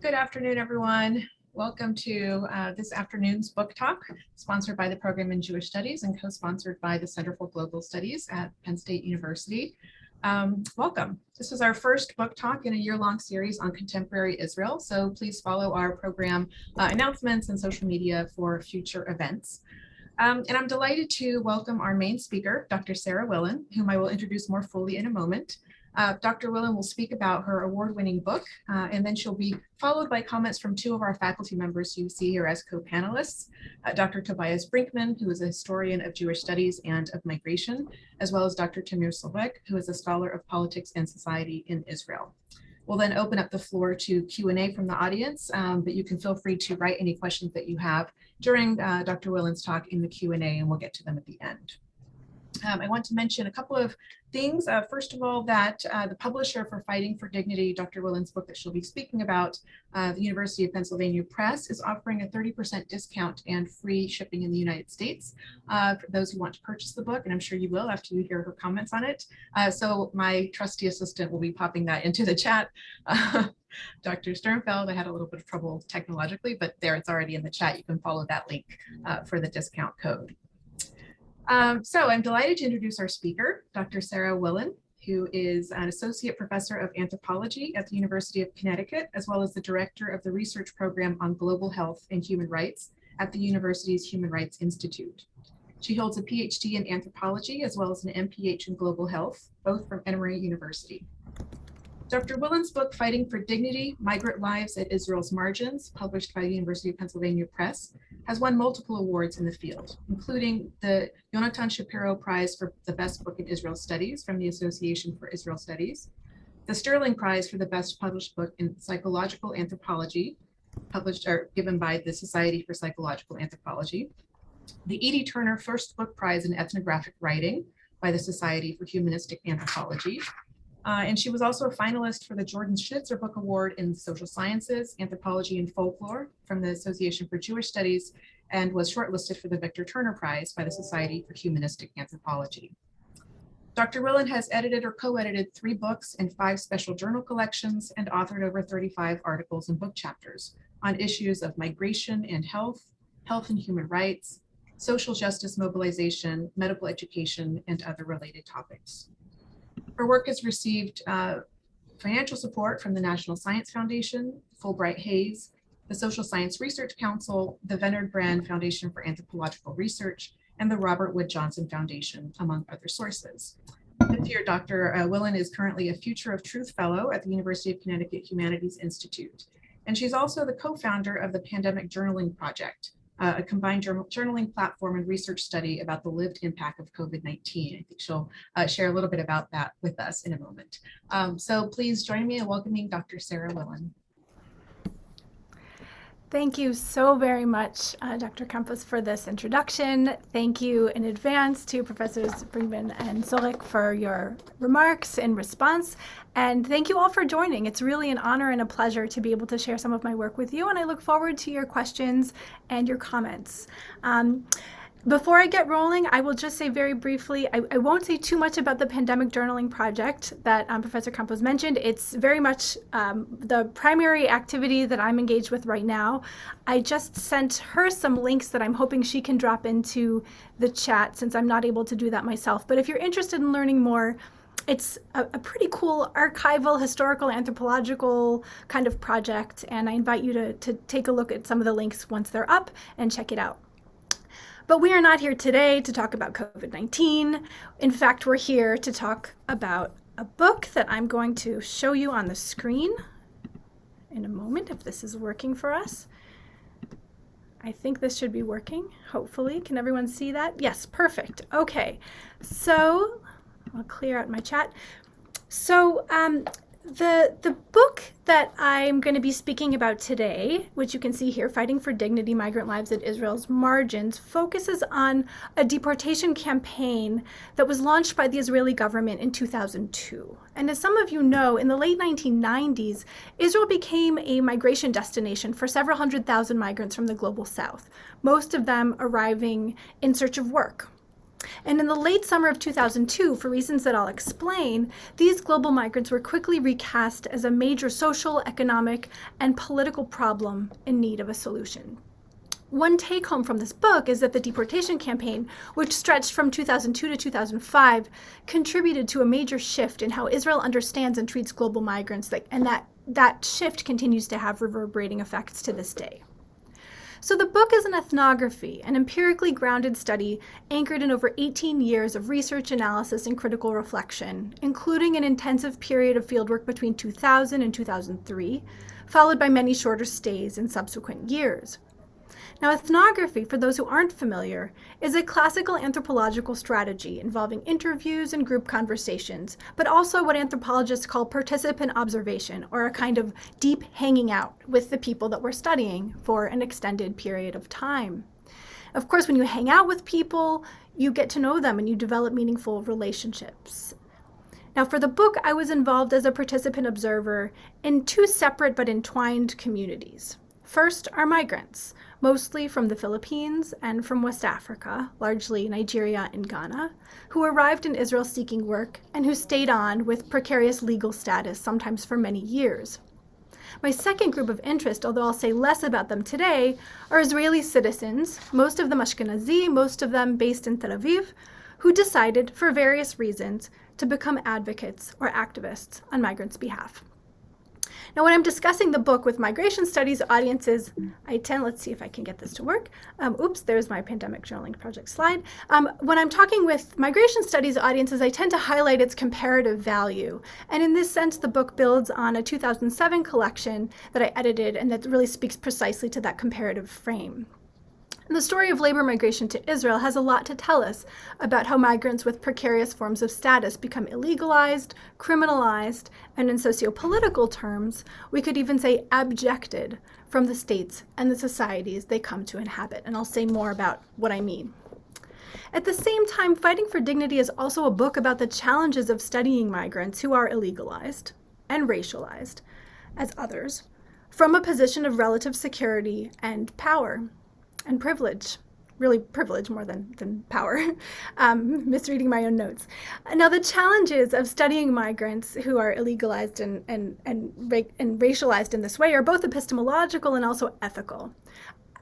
Good afternoon, everyone. Welcome to this afternoon's book talk, sponsored by the Program in Jewish Studies and co-sponsored by the Center for Global Studies at Penn State University. Welcome. This is our first book talk in a year-long series on contemporary Israel, so please follow our program announcements and social media for future events. And I'm delighted to welcome our main speaker, Dr. Sarah Willen, whom I will introduce more fully in a moment. Dr. Willen will speak about her award-winning book, and then she'll be followed by comments from two of our faculty members you see here as co-panelists, Dr. Tobias Brinkman, who is a historian of Jewish studies and of migration, as well as Dr. Tamir Solveig, who is a scholar of politics and society in Israel. We'll then open up the floor to Q&A from the audience, but you can feel free to write any questions that you have during Dr. Willen's talk in the Q&A, and we'll get to them at the end. I want to mention a couple of things. First of all, that the publisher for Fighting for Dignity, Dr. Willen's book that she'll be speaking about, the University of Pennsylvania Press, is offering a 30% discount and free shipping in the United States for those who want to purchase the book, and I'm sure you will after you hear her comments on it. So my trusty assistant will be popping that into the chat. Dr. Sternfeld, I had a little bit of trouble technologically, but there it's already in the chat. You can follow that link for the discount code. So I'm delighted to introduce our speaker, Dr. Sarah Willen, who is an associate professor of anthropology at the University of Connecticut, as well as the director of the research program on global health and human rights at the university's Human Rights Institute. She holds a PhD in anthropology, as well as an MPH in global health, both from Emory University. Dr. Willen's book, Fighting for Dignity, Migrant Lives at Israel's Margins, published by the University of Pennsylvania Press, has won multiple awards in the field, including the Yonatan Shapiro Prize for the Best Book in Israel Studies from the Association for Israel Studies, the Sterling Prize for the Best Published Book in Psychological Anthropology, published or given by the Society for Psychological Anthropology, the E.D. Turner First Book Prize in Ethnographic Writing by the Society for Humanistic Anthropology, and she was also a finalist for the Jordan Schnitzer Book Award in Social Sciences, Anthropology, and Folklore from the Association for Jewish Studies, and was shortlisted for the Victor Turner Prize by the Society for Humanistic Anthropology. Dr. Willen has edited or co-edited 3 books and 5 special journal collections and authored over 35 articles and book chapters on issues of migration and health, health and human rights, social justice mobilization, medical education, and other related topics. Her work has received financial support from the National Science Foundation, Fulbright Hayes, the Social Science Research Council, the Venard Brand Foundation for Anthropological Research, and the Robert Wood Johnson Foundation, among other sources. This year, Dr. Willen is currently a Future of Truth Fellow at the University of Connecticut Humanities Institute. And she's also the co-founder of the Pandemic Journaling Project, a combined journaling platform and research study about the lived impact of COVID-19. I think she'll share a little bit about that with us in a moment. So please join me in welcoming Dr. Sarah Willen. Thank you so very much, Dr. Campos, for this introduction. Thank you in advance to Professors Brinkman and Solveig for your remarks and response. And thank you all for joining. It's really an honor and a pleasure to be able to share some of my work with you, and I look forward to your questions and your comments. Before I get rolling, I will just say very briefly, I won't say too much about the Pandemic Journaling Project that Professor Campos mentioned. It's very much the primary activity that I'm engaged with right now. I just sent her some links that I'm hoping she can drop into the chat since I'm not able to do that myself. But if you're interested in learning more, it's a pretty cool archival, historical, anthropological kind of project, and I invite you to take a look at some of the links once they're up and check it out. But we are not here today to talk about COVID-19. In fact, we're here to talk about a book that I'm going to show you on the screen in a moment, if this is working for us. I think this should be working, hopefully. Can everyone see that? Yes, perfect. Okay, so I'll clear out my chat. So The book that I'm going to be speaking about today, which you can see here, Fighting for Dignity, Migrant Lives at Israel's Margins, focuses on a deportation campaign that was launched by the Israeli government in 2002. And as some of you know, in the late 1990s, Israel became a migration destination for several 100,000 migrants from the global south, most of them arriving in search of work. And in the late summer of 2002, for reasons that I'll explain, these global migrants were quickly recast as a major social, economic, and political problem in need of a solution. One take home from this book is that the deportation campaign, which stretched from 2002 to 2005, contributed to a major shift in how Israel understands and treats global migrants, and that shift continues to have reverberating effects to this day. So the book is an ethnography, an empirically grounded study anchored in over 18 years of research, analysis, and critical reflection, including an intensive period of fieldwork between 2000 and 2003, followed by many shorter stays in subsequent years. Now, ethnography, for those who aren't familiar, is a classical anthropological strategy involving interviews and group conversations, but also what anthropologists call participant observation, or a kind of deep hanging out with the people that we're studying for an extended period of time. Of course, when you hang out with people, you get to know them and you develop meaningful relationships. Now, for the book, I was involved as a participant observer in two separate but entwined communities. First are migrants, mostly from the Philippines and from West Africa, largely Nigeria and Ghana, who arrived in Israel seeking work and who stayed on with precarious legal status, sometimes for many years. My second group of interest, although I'll say less about them today, are Israeli citizens, most of them Ashkenazi, most of them based in Tel Aviv, who decided, for various reasons, to become advocates or activists on migrants' behalf. Now, when I'm discussing the book with migration studies audiences, let's see if I can get this to work. There's my pandemic journaling project slide. When I'm talking with migration studies audiences, I tend to highlight its comparative value. And in this sense, the book builds on a 2007 collection that I edited and that really speaks precisely to that comparative frame. And the story of labor migration to Israel has a lot to tell us about how migrants with precarious forms of status become illegalized, criminalized, and in sociopolitical terms, we could even say abjected from the states and the societies they come to inhabit. And I'll say more about what I mean. At the same time, Fighting for Dignity is also a book about the challenges of studying migrants who are illegalized and racialized as others from a position of relative security and power. And privilege, really privilege more than power, misreading my own notes. Now, the challenges of studying migrants who are illegalized and racialized in this way are both epistemological and also ethical.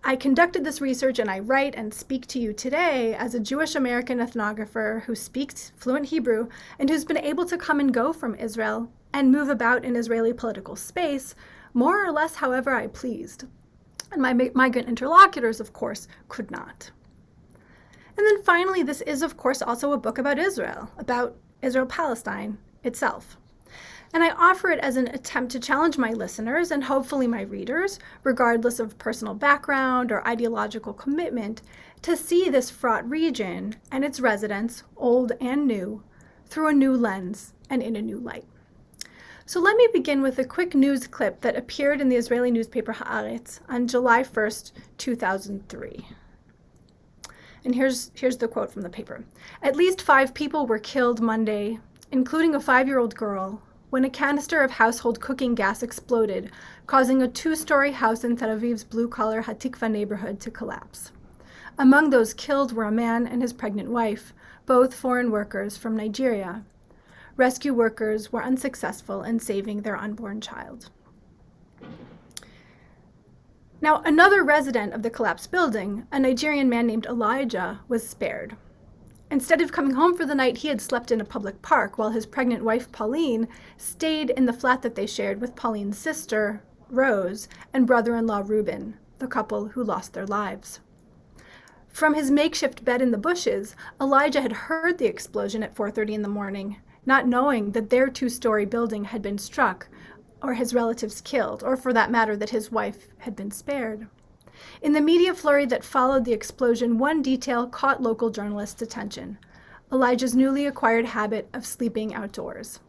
I conducted this research and I write and speak to you today as a Jewish American ethnographer who speaks fluent Hebrew and who's been able to come and go from Israel and move about in Israeli political space, more or less however I pleased. And my migrant interlocutors, of course, could not. And then finally, this is, of course, also a book about Israel-Palestine itself. And I offer it as an attempt to challenge my listeners and hopefully my readers, regardless of personal background or ideological commitment, to see this fraught region and its residents, old and new, through a new lens and in a new light. So let me begin with a quick news clip that appeared in the Israeli newspaper Haaretz on July 1st, 2003. And here's the quote from the paper. At least 5 people were killed Monday, including a 5-year-old girl, when a canister of household cooking gas exploded, causing a 2-story house in Tel Aviv's blue-collar Hatikva neighborhood to collapse. Among those killed were a man and his pregnant wife, both foreign workers from Nigeria. Rescue workers were unsuccessful in saving their unborn child. Now, another resident of the collapsed building, a Nigerian man named Elijah, was spared. Instead of coming home for the night, he had slept in a public park while his pregnant wife, Pauline, stayed in the flat that they shared with Pauline's sister, Rose, and brother-in-law, Reuben, the couple who lost their lives. From his makeshift bed in the bushes, Elijah had heard the explosion at 4:30 in the morning, not knowing that their 2-story building had been struck, or his relatives killed, or for that matter, that his wife had been spared. In the media flurry that followed the explosion, one detail caught local journalists' attention: Elijah's newly acquired habit of sleeping outdoors.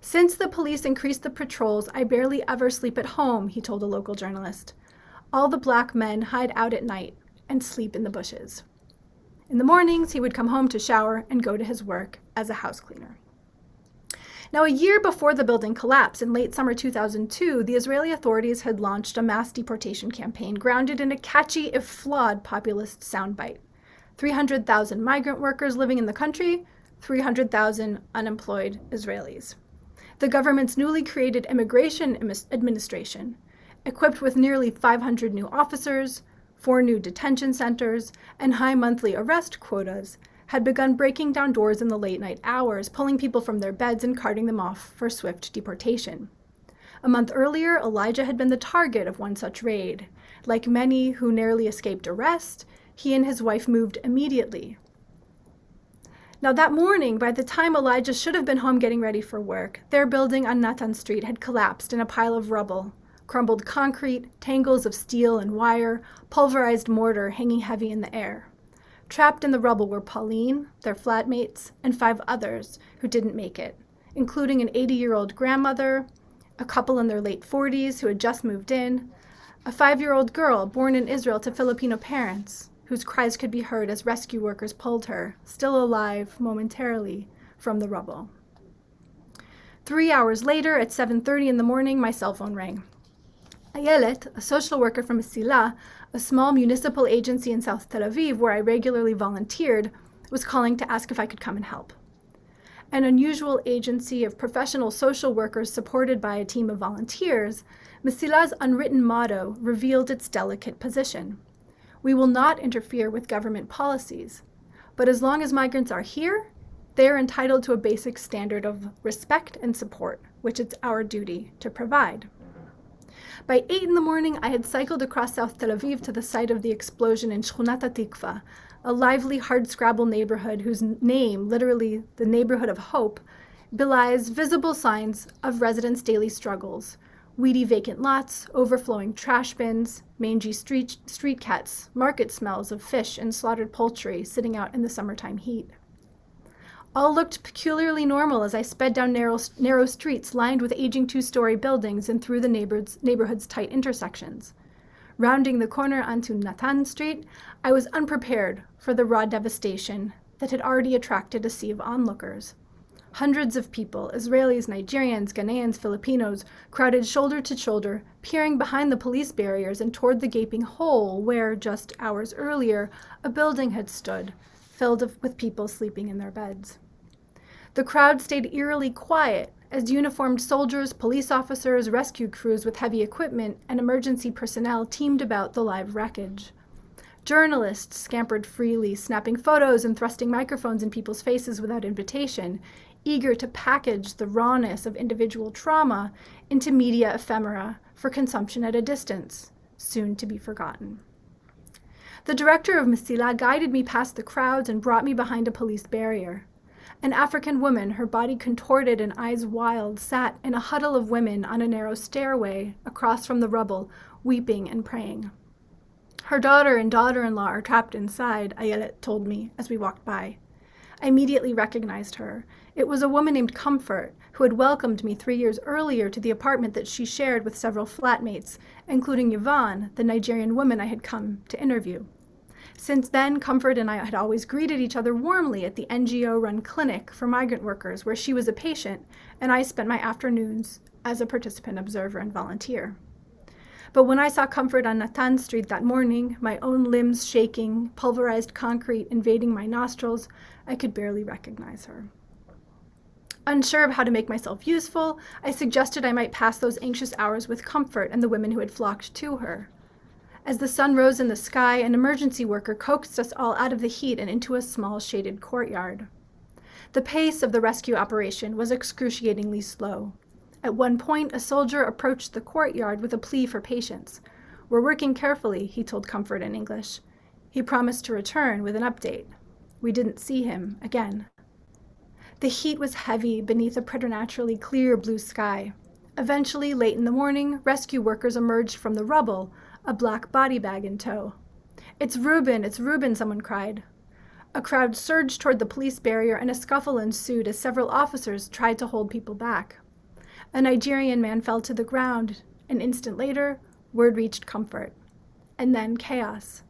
"Since the police increased the patrols, I barely ever sleep at home," he told a local journalist. "All the black men hide out at night and sleep in the bushes." In the mornings, he would come home to shower and go to his work as a house cleaner. Now, a year before the building collapsed in late summer 2002, the Israeli authorities had launched a mass deportation campaign grounded in a catchy, if flawed, populist soundbite. 300,000 migrant workers living in the country, 300,000 unemployed Israelis. The government's newly created Immigration Administration, equipped with nearly 500 new officers, 4 new detention centers, and high monthly arrest quotas, had begun breaking down doors in the late-night hours, pulling people from their beds and carting them off for swift deportation. A month earlier, Elijah had been the target of one such raid. Like many who narrowly escaped arrest, he and his wife moved immediately. Now that morning, by the time Elijah should have been home getting ready for work, their building on Natan Street had collapsed in a pile of rubble, crumbled concrete, tangles of steel and wire, pulverized mortar hanging heavy in the air. Trapped in the rubble were Pauline, their flatmates, and 5 others who didn't make it, including an 80-year-old grandmother, a couple in their late 40s who had just moved in, a 5-year-old girl born in Israel to Filipino parents, whose cries could be heard as rescue workers pulled her, still alive momentarily, from the rubble. 3 hours later, at 7:30 in the morning, my cell phone rang. Ayelet, a social worker from Sila, a small municipal agency in South Tel Aviv where I regularly volunteered, was calling to ask if I could come and help. An unusual agency of professional social workers supported by a team of volunteers, Mesila's unwritten motto revealed its delicate position. We will not interfere with government policies, but as long as migrants are here, they are entitled to a basic standard of respect and support, which it's our duty to provide. By 8 in the morning, I had cycled across South Tel Aviv to the site of the explosion in Shchunat HaTikva, a lively hardscrabble neighborhood whose name, literally the neighborhood of hope, belies visible signs of residents' daily struggles: weedy vacant lots, overflowing trash bins, mangy street cats, market smells of fish and slaughtered poultry sitting out in the summertime heat. All looked peculiarly normal as I sped down narrow streets lined with aging 2-story buildings and through the neighborhood's tight intersections. Rounding the corner onto Natan Street, I was unprepared for the raw devastation that had already attracted a sea of onlookers. Hundreds of people, Israelis, Nigerians, Ghanaians, Filipinos, crowded shoulder to shoulder, peering behind the police barriers and toward the gaping hole where, just hours earlier, a building had stood, filled with people sleeping in their beds. The crowd stayed eerily quiet as uniformed soldiers, police officers, rescue crews with heavy equipment, and emergency personnel teamed about the live wreckage. Journalists scampered freely, snapping photos and thrusting microphones in people's faces without invitation, eager to package the rawness of individual trauma into media ephemera for consumption at a distance, soon to be forgotten. The director of Mesila guided me past the crowds and brought me behind a police barrier. An African woman, her body contorted and eyes wild, sat in a huddle of women on a narrow stairway across from the rubble, weeping and praying. Her daughter and daughter-in-law are trapped inside, Ayelet told me as we walked by. I immediately recognized her. It was a woman named Comfort, who had welcomed me 3 years earlier to the apartment that she shared with several flatmates, including Yvonne, the Nigerian woman I had come to interview. Since then, Comfort and I had always greeted each other warmly at the NGO-run clinic for migrant workers, where she was a patient, and I spent my afternoons as a participant observer and volunteer. But when I saw Comfort on Natan Street that morning, my own limbs shaking, pulverized concrete invading my nostrils, I could barely recognize her. Unsure of how to make myself useful, I suggested I might pass those anxious hours with Comfort and the women who had flocked to her. As the sun rose in the sky, an emergency worker coaxed us all out of the heat and into a small shaded courtyard. The pace of the rescue operation was excruciatingly slow. At one point, a soldier approached the courtyard with a plea for patience. "We're working carefully," he told Comfort in English. He promised to return with an update. We didn't see him again. The heat was heavy beneath a preternaturally clear blue sky. Eventually, late in the morning, rescue workers emerged from the rubble, a black body bag in tow. It's Reuben," someone cried. A crowd surged toward the police barrier and a scuffle ensued as several officers tried to hold people back. A Nigerian man fell to the ground. An instant later, word reached comfort. And then chaos.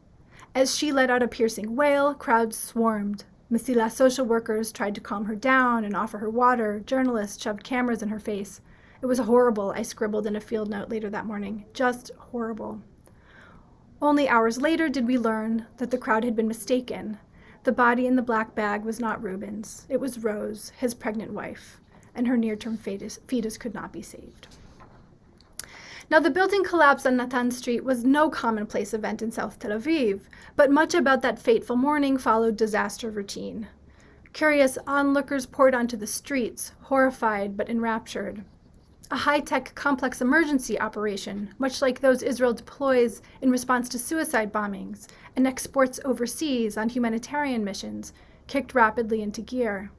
As she let out a piercing wail, crowds swarmed. Masila social workers tried to calm her down and offer her water. Journalists shoved cameras in her face. It was horrible, I scribbled in a field note later that morning. Just horrible. Only hours later did we learn that the crowd had been mistaken. The body in the black bag was not Reuben's. It was Rose, his pregnant wife, and her near-term fetus could not be saved. Now, the building collapse on Natan Street was no commonplace event in South Tel Aviv, but much about that fateful morning followed disaster routine. Curious onlookers poured onto the streets, horrified but enraptured. A high-tech complex emergency operation, much like those Israel deploys in response to suicide bombings and exports overseas on humanitarian missions, kicked rapidly into gear.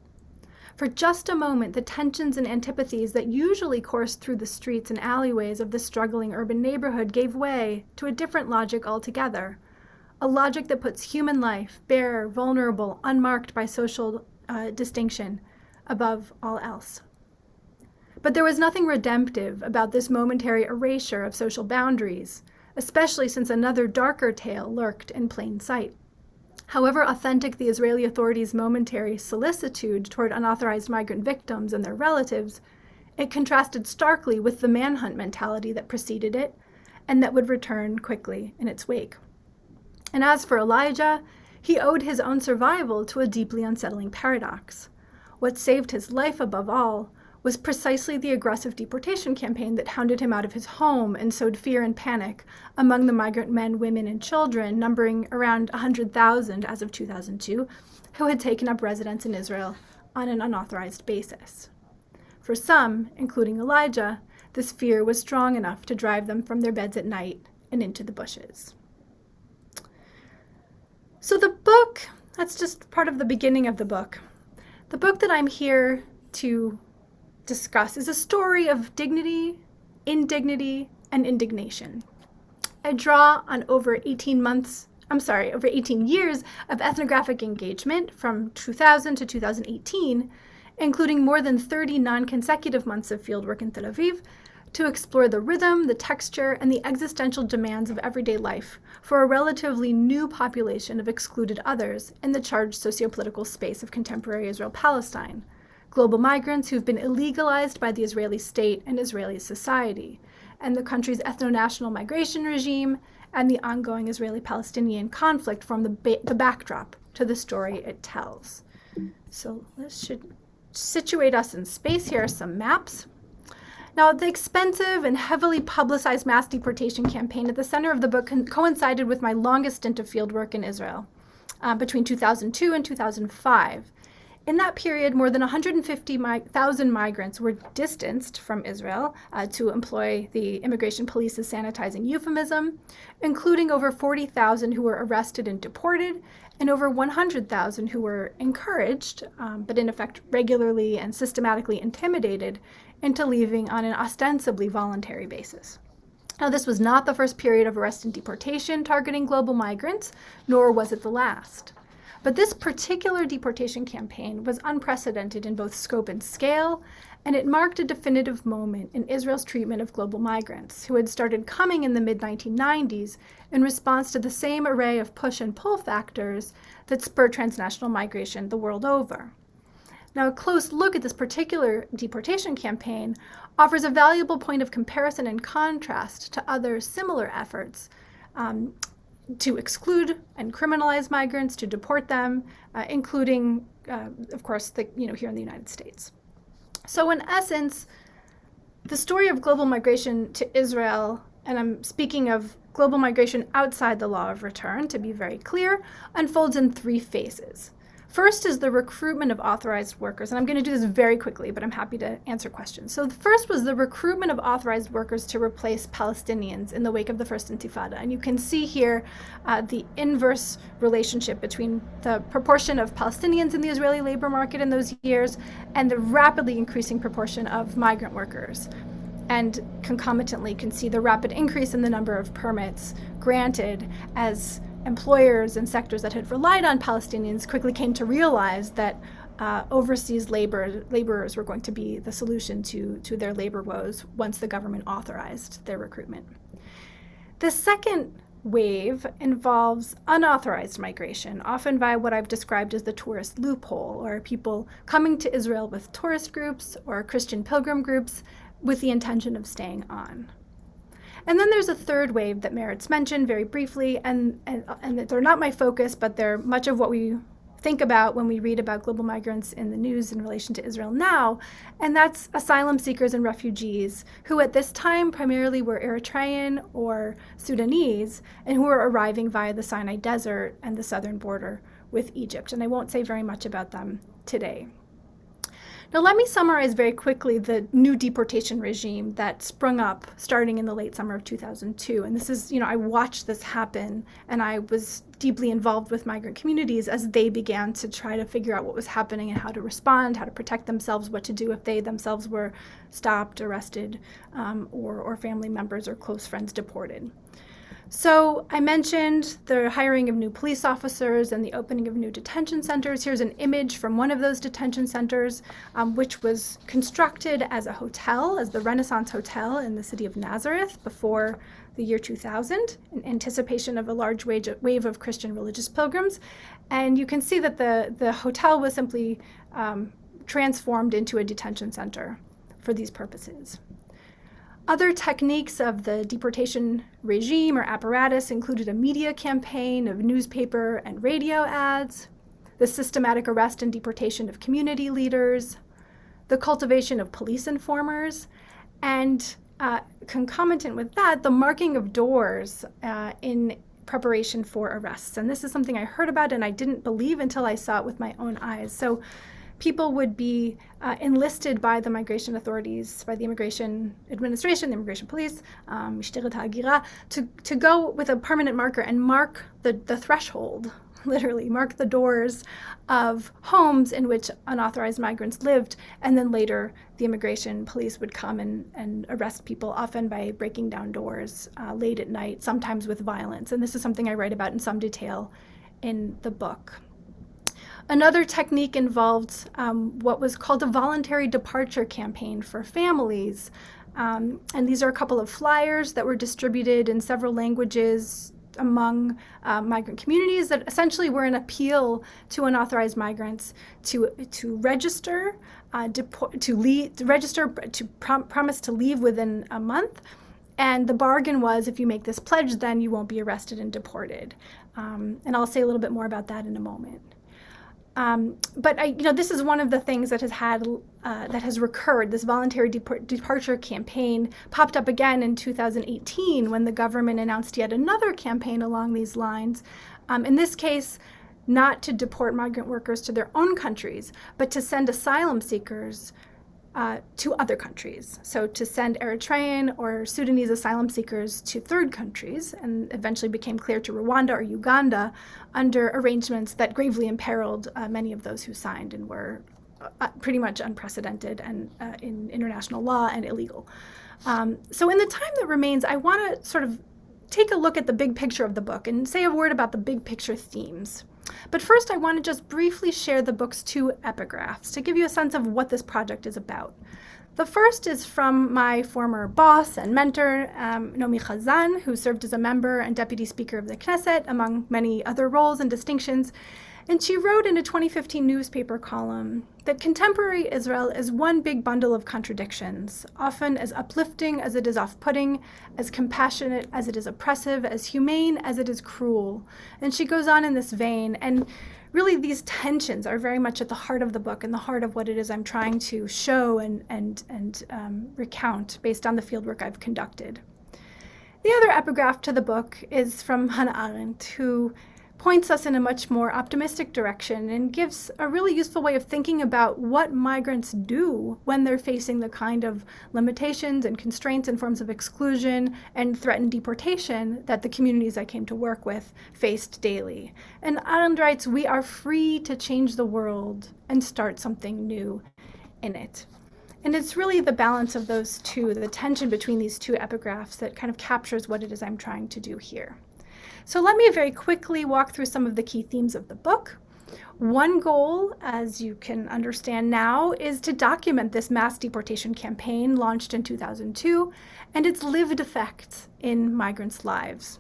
For just a moment, the tensions and antipathies that usually coursed through the streets and alleyways of the struggling urban neighborhood gave way to a different logic altogether, a logic that puts human life, bare, vulnerable, unmarked by social distinction, above all else. But there was nothing redemptive about this momentary erasure of social boundaries, especially since another darker tale lurked in plain sight. However authentic the Israeli authorities' momentary solicitude toward unauthorized migrant victims and their relatives, it contrasted starkly with the manhunt mentality that preceded it and that would return quickly in its wake. And as for Elijah, he owed his own survival to a deeply unsettling paradox. What saved his life above all was precisely the aggressive deportation campaign that hounded him out of his home and sowed fear and panic among the migrant men, women, and children, numbering around 100,000 as of 2002, who had taken up residence in Israel on an unauthorized basis. For some, including Elijah, this fear was strong enough to drive them from their beds at night and into the bushes. So the book, that's just part of the beginning of the book. The book that I'm here to discuss is a story of dignity, indignity, and indignation. I draw on over 18 years of ethnographic engagement from 2000 to 2018, including more than 30 non-consecutive months of fieldwork in Tel Aviv, to explore the rhythm, the texture, and the existential demands of everyday life for a relatively new population of excluded others in the charged sociopolitical space of contemporary Israel-Palestine. Global migrants who've been illegalized by the Israeli state and Israeli society, and the country's ethno-national migration regime and the ongoing Israeli-Palestinian conflict form the backdrop to the story it tells. So this should situate us in space. Here are some maps. Now, the expensive and heavily publicized mass deportation campaign at the center of the book coincided with my longest stint of fieldwork in Israel, between 2002 and 2005. In that period, more than 150,000 migrants were distanced from Israel, to employ the immigration police's sanitizing euphemism, including over 40,000 who were arrested and deported, and over 100,000 who were encouraged, but in effect regularly and systematically intimidated, into leaving on an ostensibly voluntary basis. Now, this was not the first period of arrest and deportation targeting global migrants, nor was it the last. But this particular deportation campaign was unprecedented in both scope and scale, and it marked a definitive moment in Israel's treatment of global migrants, who had started coming in the mid-1990s in response to the same array of push and pull factors that spurred transnational migration the world over. Now, a close look at this particular deportation campaign offers a valuable point of comparison and contrast to other similar efforts to exclude and criminalize migrants, to deport them, including, of course, here in the United States. So in essence, the story of global migration to Israel, and I'm speaking of global migration outside the law of return, to be very clear, unfolds in three phases. First is the recruitment of authorized workers, and I'm going to do this very quickly, but I'm happy to answer questions. So the first was the recruitment of authorized workers to replace Palestinians in the wake of the First Intifada. And you can see here the inverse relationship between the proportion of Palestinians in the Israeli labor market in those years and the rapidly increasing proportion of migrant workers. And concomitantly can see the rapid increase in the number of permits granted as employers and sectors that had relied on Palestinians quickly came to realize that overseas laborers were going to be the solution to their labor woes once the government authorized their recruitment. The second wave involves unauthorized migration, often via what I've described as the tourist loophole, or people coming to Israel with tourist groups or Christian pilgrim groups with the intention of staying on. And then there's a third wave that merits mention very briefly, and they're not my focus, but they're much of what we think about when we read about global migrants in the news in relation to Israel now, and that's asylum seekers and refugees who at this time primarily were Eritrean or Sudanese and who were arriving via the Sinai Desert and the southern border with Egypt. And I won't say very much about them today. Now, let me summarize very quickly the new deportation regime that sprung up starting in the late summer of 2002. And this is, I watched this happen, and I was deeply involved with migrant communities as they began to try to figure out what was happening and how to respond, how to protect themselves, what to do if they themselves were stopped, arrested, or family members or close friends deported. So I mentioned the hiring of new police officers and the opening of new detention centers. Here's an image from one of those detention centers, which was constructed as a hotel, as the Renaissance Hotel in the city of Nazareth before the year 2000, in anticipation of a large wave of Christian religious pilgrims. And you can see that the hotel was simply transformed into a detention center for these purposes. Other techniques of the deportation regime or apparatus included a media campaign of newspaper and radio ads, the systematic arrest and deportation of community leaders, the cultivation of police informers, and concomitant with that, the marking of doors in preparation for arrests. And this is something I heard about and I didn't believe until I saw it with my own eyes. So people would be enlisted by the migration authorities, by the immigration administration, the immigration police, to go with a permanent marker and mark the threshold, literally mark the doors of homes in which unauthorized migrants lived. And then later the immigration police would come and arrest people, often by breaking down doors late at night, sometimes with violence. And this is something I write about in some detail in the book. Another technique involved what was called a voluntary departure campaign for families. And these are a couple of flyers that were distributed in several languages among migrant communities that essentially were an appeal to unauthorized migrants to register, promise to leave within a month. And the bargain was, if you make this pledge, then you won't be arrested and deported. And I'll say a little bit more about that in a moment. But this is one of the things that has recurred. This voluntary departure campaign popped up again in 2018 when the government announced yet another campaign along these lines. In this case, not to deport migrant workers to their own countries, but to send asylum seekers to other countries. So to send Eritrean or Sudanese asylum seekers to third countries, and eventually became clear to Rwanda or Uganda, under arrangements that gravely imperiled many of those who signed and were pretty much unprecedented and in international law and illegal. So in the time that remains, I want to sort of take a look at the big picture of the book and say a word about the big picture themes. But first, I want to just briefly share the book's two epigraphs to give you a sense of what this project is about. The first is from my former boss and mentor, Nomi Chazan, who served as a member and deputy speaker of the Knesset, among many other roles and distinctions. And she wrote in a 2015 newspaper column that contemporary Israel is one big bundle of contradictions, often as uplifting as it is off-putting, as compassionate as it is oppressive, as humane as it is cruel. And she goes on in this vein, and really these tensions are very much at the heart of the book and the heart of what it is I'm trying to show and recount based on the fieldwork I've conducted. The other epigraph to the book is from Hannah Arendt, who points us in a much more optimistic direction and gives a really useful way of thinking about what migrants do when they're facing the kind of limitations and constraints and forms of exclusion and threatened deportation that the communities I came to work with faced daily. And Arendt writes, we are free to change the world and start something new in it. And it's really the balance of those two, the tension between these two epigraphs, that kind of captures what it is I'm trying to do here. So let me very quickly walk through some of the key themes of the book. One goal, as you can understand now, is to document this mass deportation campaign launched in 2002 and its lived effects in migrants' lives.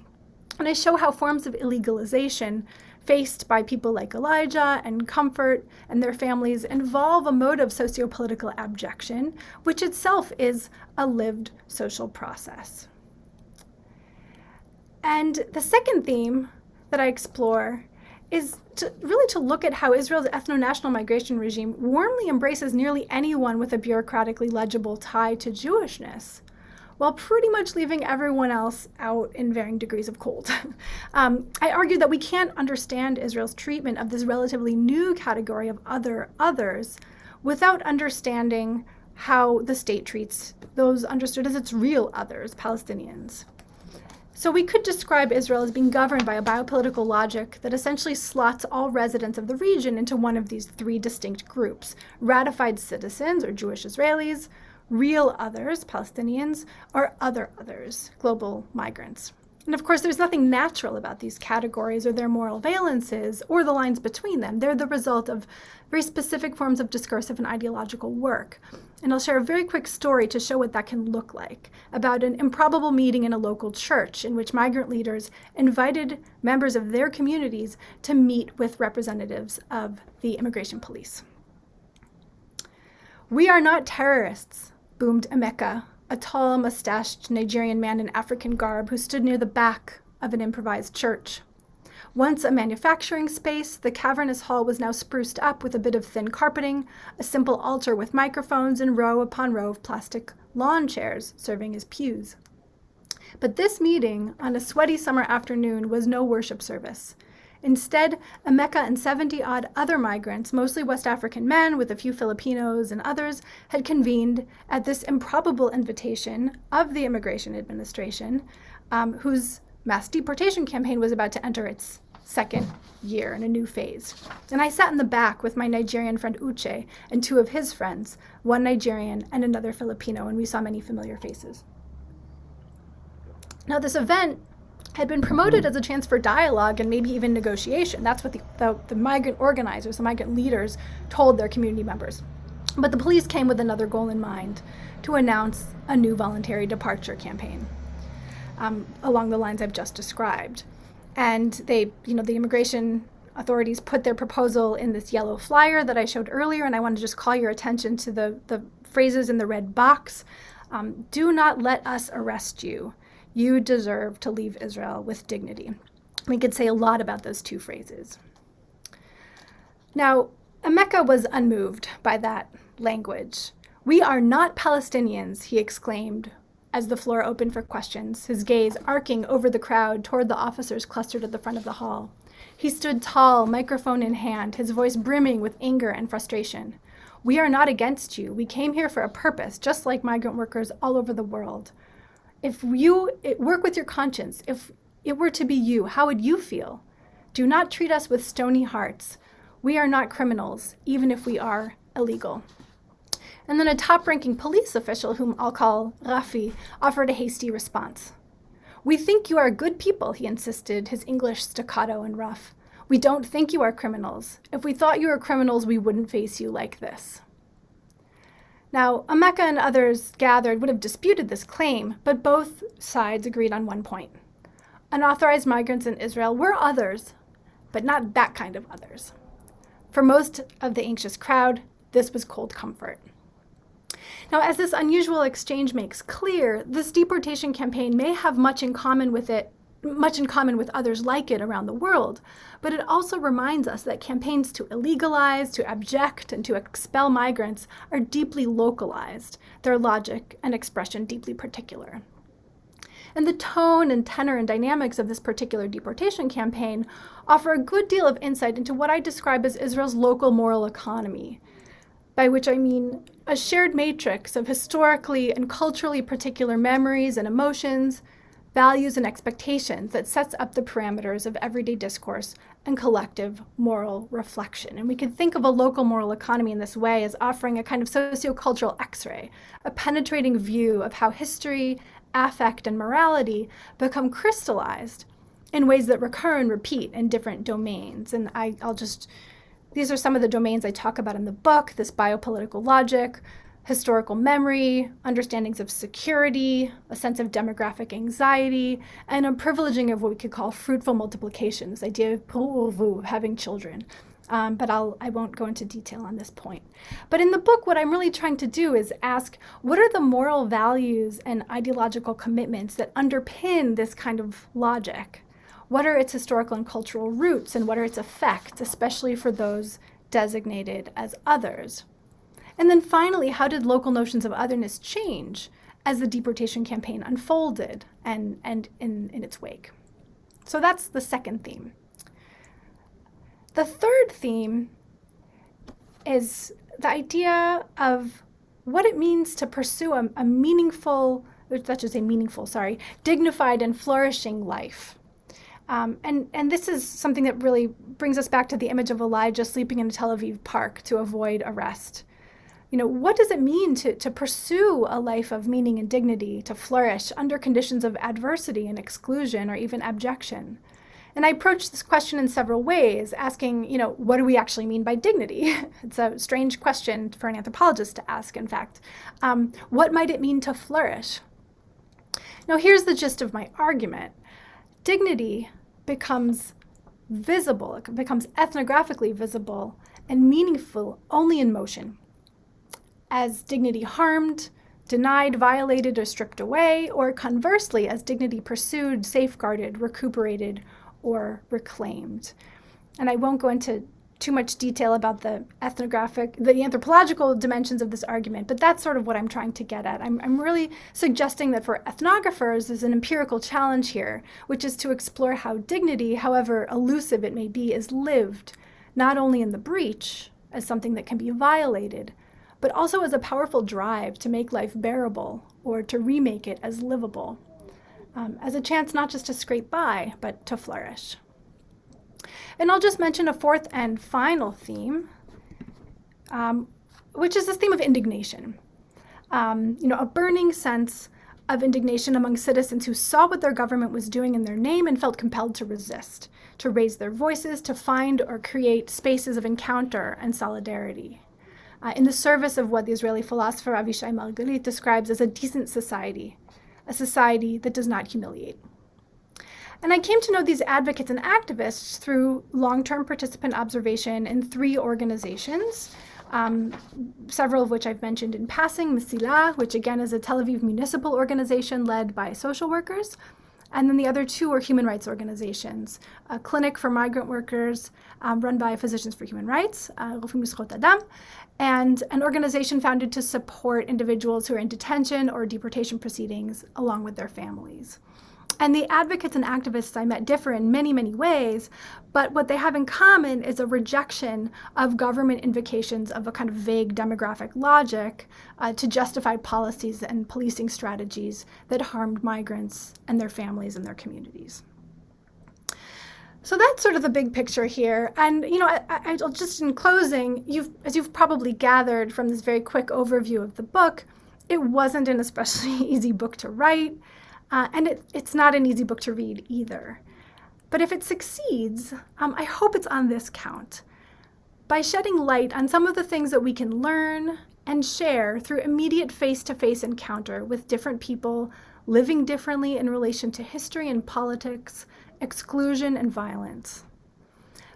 And I show how forms of illegalization faced by people like Elijah and Comfort and their families involve a mode of socio-political abjection, which itself is a lived social process. And the second theme that I explore is to look at how Israel's ethno-national migration regime warmly embraces nearly anyone with a bureaucratically legible tie to Jewishness, while pretty much leaving everyone else out in varying degrees of cold. I argue that we can't understand Israel's treatment of this relatively new category of others without understanding how the state treats those understood as its real others, Palestinians. So we could describe Israel as being governed by a biopolitical logic that essentially slots all residents of the region into one of these three distinct groups: ratified citizens, or Jewish Israelis; real others, Palestinians; or other others, global migrants. And of course, there's nothing natural about these categories or their moral valences or the lines between them. They're the result of very specific forms of discursive and ideological work. And I'll share a very quick story to show what that can look like, about an improbable meeting in a local church in which migrant leaders invited members of their communities to meet with representatives of the immigration police. "We are not terrorists," boomed Emeka, a tall, mustached Nigerian man in African garb who stood near the back of an improvised church. Once a manufacturing space, the cavernous hall was now spruced up with a bit of thin carpeting, a simple altar with microphones, and row upon row of plastic lawn chairs serving as pews. But this meeting, on a sweaty summer afternoon, was no worship service. Instead, Emeka and 70-odd other migrants, mostly West African men with a few Filipinos and others, had convened at this improbable invitation of the Immigration Administration, whose mass deportation campaign was about to enter its second year in a new phase. And I sat in the back with my Nigerian friend Uche and two of his friends, one Nigerian and another Filipino, and we saw many familiar faces. Now, this event had been promoted as a chance for dialogue and maybe even negotiation. That's what the migrant organizers, the migrant leaders, told their community members. But the police came with another goal in mind: to announce a new voluntary departure campaign along the lines I've just described. And the immigration authorities put their proposal in this yellow flyer that I showed earlier, and I want to just call your attention to the phrases in the red box. "Do not let us arrest you. You deserve to leave Israel with dignity." We could say a lot about those two phrases. Now, Emeka was unmoved by that language. "We are not Palestinians," he exclaimed as the floor opened for questions, his gaze arcing over the crowd toward the officers clustered at the front of the hall. He stood tall, microphone in hand, his voice brimming with anger and frustration. "We are not against you. We came here for a purpose, just like migrant workers all over the world. If you work with your conscience, if it were to be you, how would you feel? Do not treat us with stony hearts. We are not criminals, even if we are illegal." And then a top-ranking police official, whom I'll call Rafi, offered a hasty response. "We think you are good people," he insisted, his English staccato and rough. "We don't think you are criminals. If we thought you were criminals, we wouldn't face you like this." Now, Emeka and others gathered would have disputed this claim, but both sides agreed on one point. Unauthorized migrants in Israel were others, but not that kind of others. For most of the anxious crowd, this was cold comfort. Now, as this unusual exchange makes clear, this deportation campaign may have much in common with others like it around the world, but it also reminds us that campaigns to illegalize, to abject, and to expel migrants are deeply localized, their logic and expression deeply particular. And the tone and tenor and dynamics of this particular deportation campaign offer a good deal of insight into what I describe as Israel's local moral economy, by which I mean a shared matrix of historically and culturally particular memories and emotions, values and expectations that sets up the parameters of everyday discourse and collective moral reflection. And we can think of a local moral economy in this way as offering a kind of sociocultural X-ray, a penetrating view of how history, affect, and morality become crystallized in ways that recur and repeat in different domains. And I'll just These are some of the domains I talk about in the book: this biopolitical logic, historical memory, understandings of security, a sense of demographic anxiety, and a privileging of what we could call fruitful multiplication, this idea of having children. But I won't go into detail on this point. But in the book, what I'm really trying to do is ask, what are the moral values and ideological commitments that underpin this kind of logic? What are its historical and cultural roots, and what are its effects, especially for those designated as others? And then finally, how did local notions of otherness change as the deportation campaign unfolded and in its wake? So that's the second theme. The third theme is the idea of what it means to pursue a meaningful, dignified and flourishing life. And this is something that really brings us back to the image of Elijah sleeping in a Tel Aviv park to avoid arrest. What does it mean to pursue a life of meaning and dignity, to flourish under conditions of adversity and exclusion or even abjection? And I approach this question in several ways, asking, what do we actually mean by dignity? It's a strange question for an anthropologist to ask, in fact. What might it mean to flourish? Now, here's the gist of my argument. Dignity becomes visible, it becomes ethnographically visible and meaningful only in motion. As dignity harmed, denied, violated, or stripped away, or conversely, as dignity pursued, safeguarded, recuperated, or reclaimed. And I won't go into too much detail about the anthropological dimensions of this argument, but that's sort of what I'm trying to get at. I'm really suggesting that for ethnographers, there's an empirical challenge here, which is to explore how dignity, however elusive it may be, is lived, not only in the breach, as something that can be violated, but also as a powerful drive to make life bearable or to remake it as livable, as a chance not just to scrape by, but to flourish. And I'll just mention a fourth and final theme, which is this theme of indignation. A burning sense of indignation among citizens who saw what their government was doing in their name and felt compelled to resist, to raise their voices, to find or create spaces of encounter and solidarity. In the service of what the Israeli philosopher Avishai Margalit describes as a decent society, a society that does not humiliate. And I came to know these advocates and activists through long-term participant observation in 3 organizations, several of which I've mentioned in passing: Mesila, which again is a Tel Aviv municipal organization led by social workers, and then the other 2 are human rights organizations: a clinic for migrant workers run by Physicians for Human Rights, Rofim Lezchot Adam, and an organization founded to support individuals who are in detention or deportation proceedings along with their families. And the advocates and activists I met differ in many, many ways, but what they have in common is a rejection of government invocations of a kind of vague demographic logic to justify policies and policing strategies that harmed migrants and their families and their communities. So that's sort of the big picture here. And, I'll just in closing, as you've probably gathered from this very quick overview of the book, it wasn't an especially easy book to write. And it's not an easy book to read either. But if it succeeds, I hope it's on this count: by shedding light on some of the things that we can learn and share through immediate face-to-face encounter with different people living differently in relation to history and politics, exclusion and violence.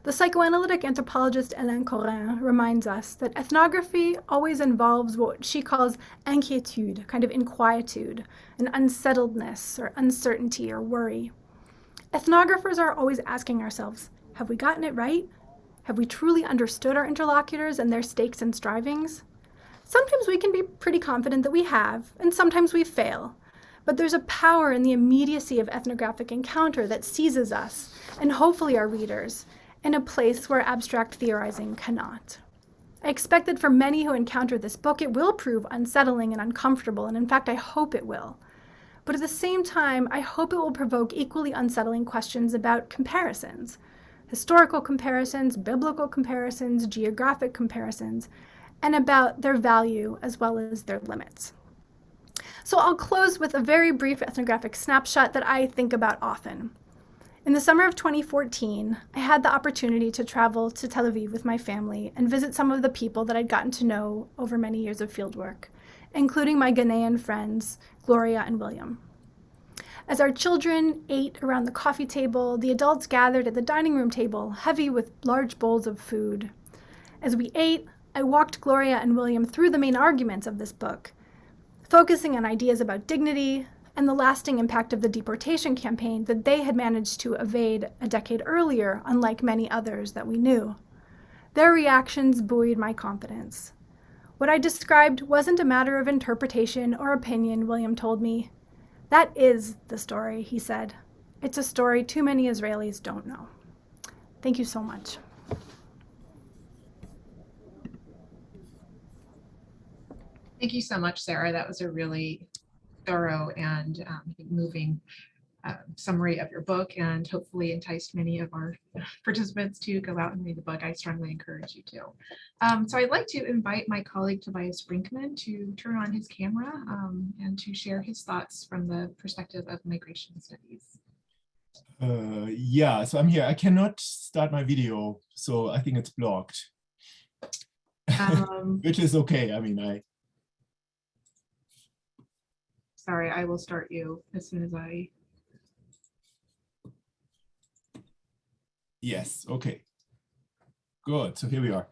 The psychoanalytic anthropologist Hélène Corin reminds us that ethnography always involves what she calls inquiétude, kind of inquietude, an unsettledness or uncertainty or worry. Ethnographers are always asking ourselves, have we gotten it right? Have we truly understood our interlocutors and their stakes and strivings? Sometimes we can be pretty confident that we have, and sometimes we fail. But there's a power in the immediacy of ethnographic encounter that seizes us, and hopefully our readers, in a place where abstract theorizing cannot. I expect that for many who encounter this book, it will prove unsettling and uncomfortable, and in fact, I hope it will. But at the same time, I hope it will provoke equally unsettling questions about comparisons: historical comparisons, biblical comparisons, geographic comparisons, and about their value as well as their limits. So I'll close with a very brief ethnographic snapshot that I think about often. In the summer of 2014, I had the opportunity to travel to Tel Aviv with my family and visit some of the people that I'd gotten to know over many years of fieldwork, including my Ghanaian friends, Gloria and William. As our children ate around the coffee table, the adults gathered at the dining room table, heavy with large bowls of food. As we ate, I walked Gloria and William through the main arguments of this book, focusing on ideas about dignity and the lasting impact of the deportation campaign that they had managed to evade a decade earlier, unlike many others that we knew. Their reactions buoyed my confidence. What I described wasn't a matter of interpretation or opinion, William told me. That is the story, he said. It's a story too many Israelis don't know. Thank you so much. Thank you so much, Sarah. That was a really thorough and moving summary of your book, and hopefully enticed many of our participants to go out and read the book. I strongly encourage you to. So I'd like to invite my colleague Tobias Brinkman to turn on his camera and to share his thoughts from the perspective of migration studies. Yeah, so I'm here. I cannot start my video, so I think it's blocked, which is okay. I mean, Sorry, I will start you as soon as I... Yes, okay. Good, so here we are.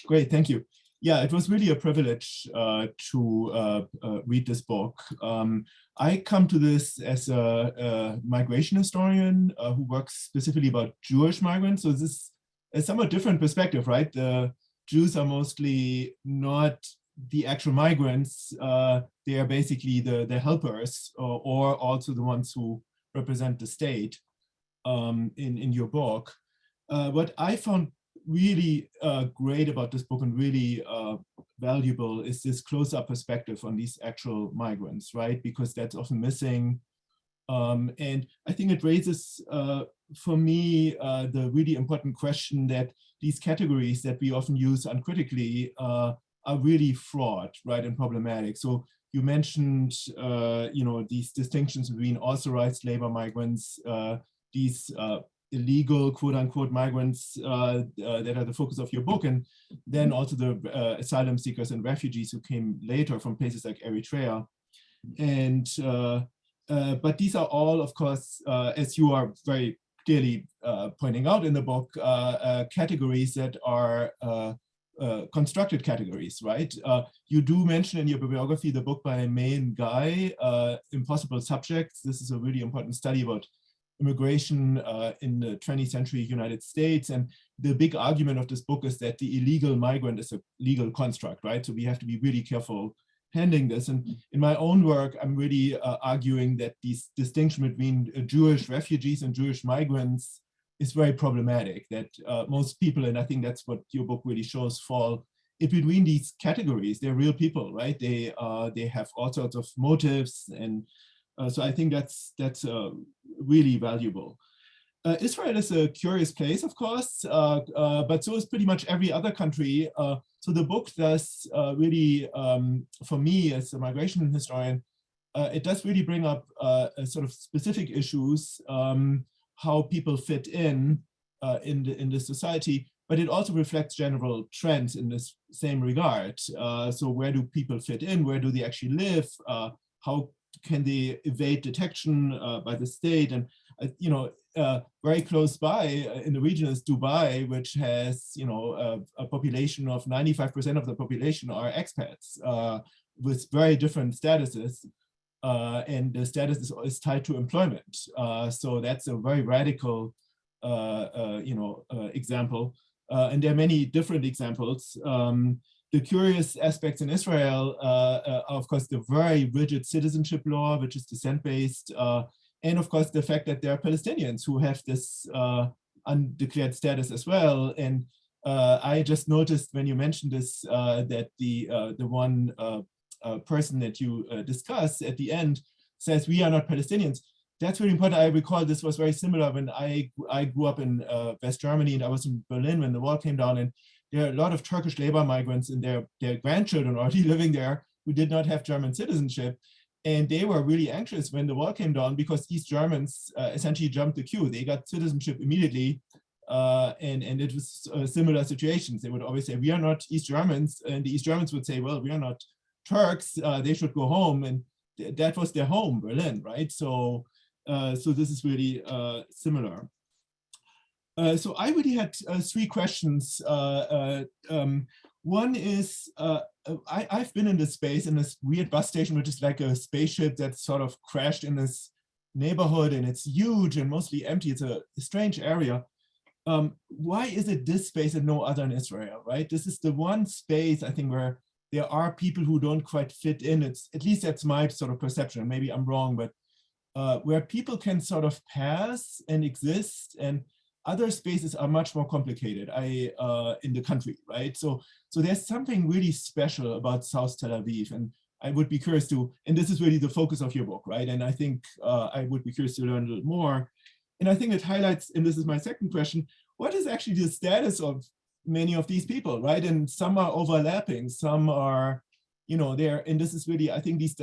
Great, thank you. Yeah, it was really a privilege to read this book. I come to this as a migration historian who works specifically about Jewish migrants. So this is a somewhat different perspective, right? The Jews are mostly not the actual migrants. They are basically the helpers or also the ones who represent the state in your book. What I found really great about this book and really valuable is this close-up perspective on these actual migrants, right? Because that's often missing. And I think it raises, for me, the really important question that these categories that we often use uncritically are really fraught, right, and problematic. So you mentioned, these distinctions between authorized labor migrants, these illegal, quote unquote, migrants that are the focus of your book, and then also the asylum seekers and refugees who came later from places like Eritrea. And but these are all, of course, as you are very clearly pointing out in the book, categories that are constructed categories, right? You do mention in your bibliography the book by Main Guy, Impossible Subjects. This is a really important study about immigration in the 20th century United States. And the big argument of this book is that the illegal migrant is a legal construct, right? So we have to be really careful handling this. And in my own work, I'm really arguing that this distinction between Jewish refugees and Jewish migrants is very problematic, that most people, and I think that's what your book really shows, fall in between these categories. They're real people, right? They have all sorts of motives, and so I think that's really valuable. Israel is a curious place, of course, but so is pretty much every other country. So the book does really, for me as a migration historian, it does really bring up sort of specific issues, how people fit in the society, but it also reflects general trends in this same regard. So where do people fit in? Where do they actually live? How can they evade detection by the state? And very close by in the region is Dubai, which has a population of 95% of the population are expats with very different statuses. And the status is tied to employment. So that's a very radical, example. And there are many different examples. The curious aspects in Israel are, of course, the very rigid citizenship law, which is descent-based, and of course, the fact that there are Palestinians who have this undeclared status as well. And I just noticed when you mentioned this that the one person that you discussed at the end says, "We are not Palestinians." That's really important. I recall this was very similar when I grew up in West Germany, and I was in Berlin when the wall came down, and there are a lot of Turkish labor migrants and their grandchildren already living there who did not have German citizenship. And they were really anxious when the wall came down because East Germans essentially jumped the queue. They got citizenship immediately. And it was similar situations. They would always say, we are not East Germans. And the East Germans would say, well, we are not Turks. They should go home. And that was their home, Berlin, right? So this is really similar. So I really had three questions. One is, I've been in this space, in this weird bus station, which is like a spaceship that sort of crashed in this neighborhood, and it's huge and mostly empty. It's a strange area. Why is it this space and no other in Israel, right? This is the one space, I think, where there are people who don't quite fit in. It's, at least that's my sort of perception. Maybe I'm wrong, but where people can sort of pass and exist, and other spaces are much more complicated in the country, right? So there's something really special about South Tel Aviv, and I would be curious to, and this is really the focus of your book, right? And I think I would be curious to learn a little more. And I think it highlights, and this is my second question, what is actually the status of many of these people, right? And some are overlapping, some are, there, and this is really, I think these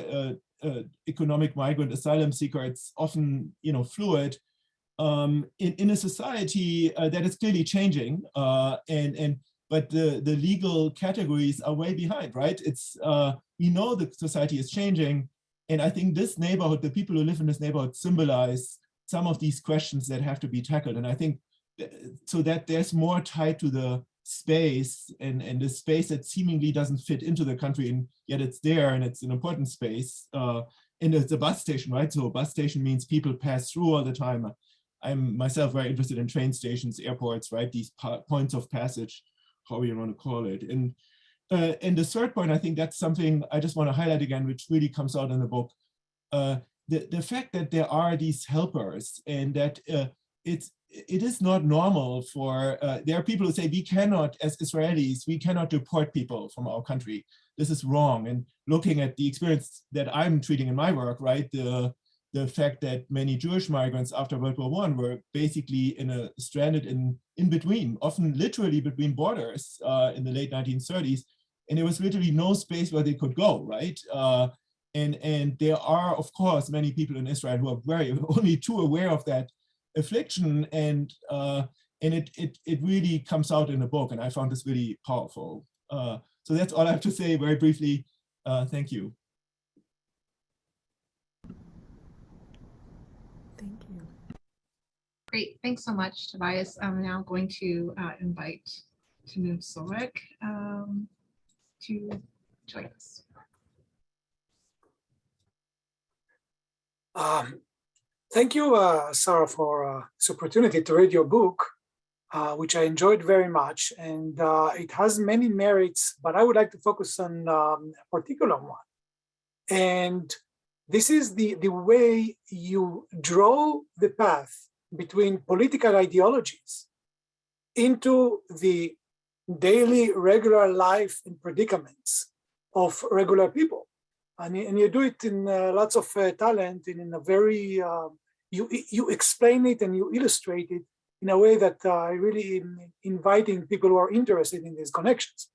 economic migrant asylum seeker, it's often, fluid. In a society that is clearly changing, but the legal categories are way behind, right? It's we know the society is changing, and I think this neighborhood, the people who live in this neighborhood, symbolize some of these questions that have to be tackled. And I think so that there's more tied to the space and the space that seemingly doesn't fit into the country, and yet it's there and it's an important space. And it's a bus station, right? So a bus station means people pass through all the time. I'm myself very interested in train stations, airports, right? These points of passage, how you want to call it. And the third point, I think that's something I just want to highlight again, which really comes out in the book. The fact that there are these helpers, and that it is not normal for, there are people who say we cannot, as Israelis, we cannot deport people from our country. This is wrong. And looking at the experience that I'm treating in my work, right? The fact that many Jewish migrants after World War I were basically stranded in between, often literally between borders in the late 1930s. And there was literally no space where they could go, right? And there are, of course, many people in Israel who are only too aware of that affliction, and it really comes out in the book, and I found this really powerful. So that's all I have to say very briefly. Thank you. Thank you. Great, thanks so much, Tobias. I'm now going to invite Tanu Sorek to join us. Thank you, Sarah, for this opportunity to read your book, which I enjoyed very much. And it has many merits, but I would like to focus on a particular one. And this is the way you draw the path between political ideologies into the daily regular life and predicaments of regular people. And you do it in lots of talent, and in a very, you explain it and you illustrate it in a way that I really am inviting people who are interested in these connections.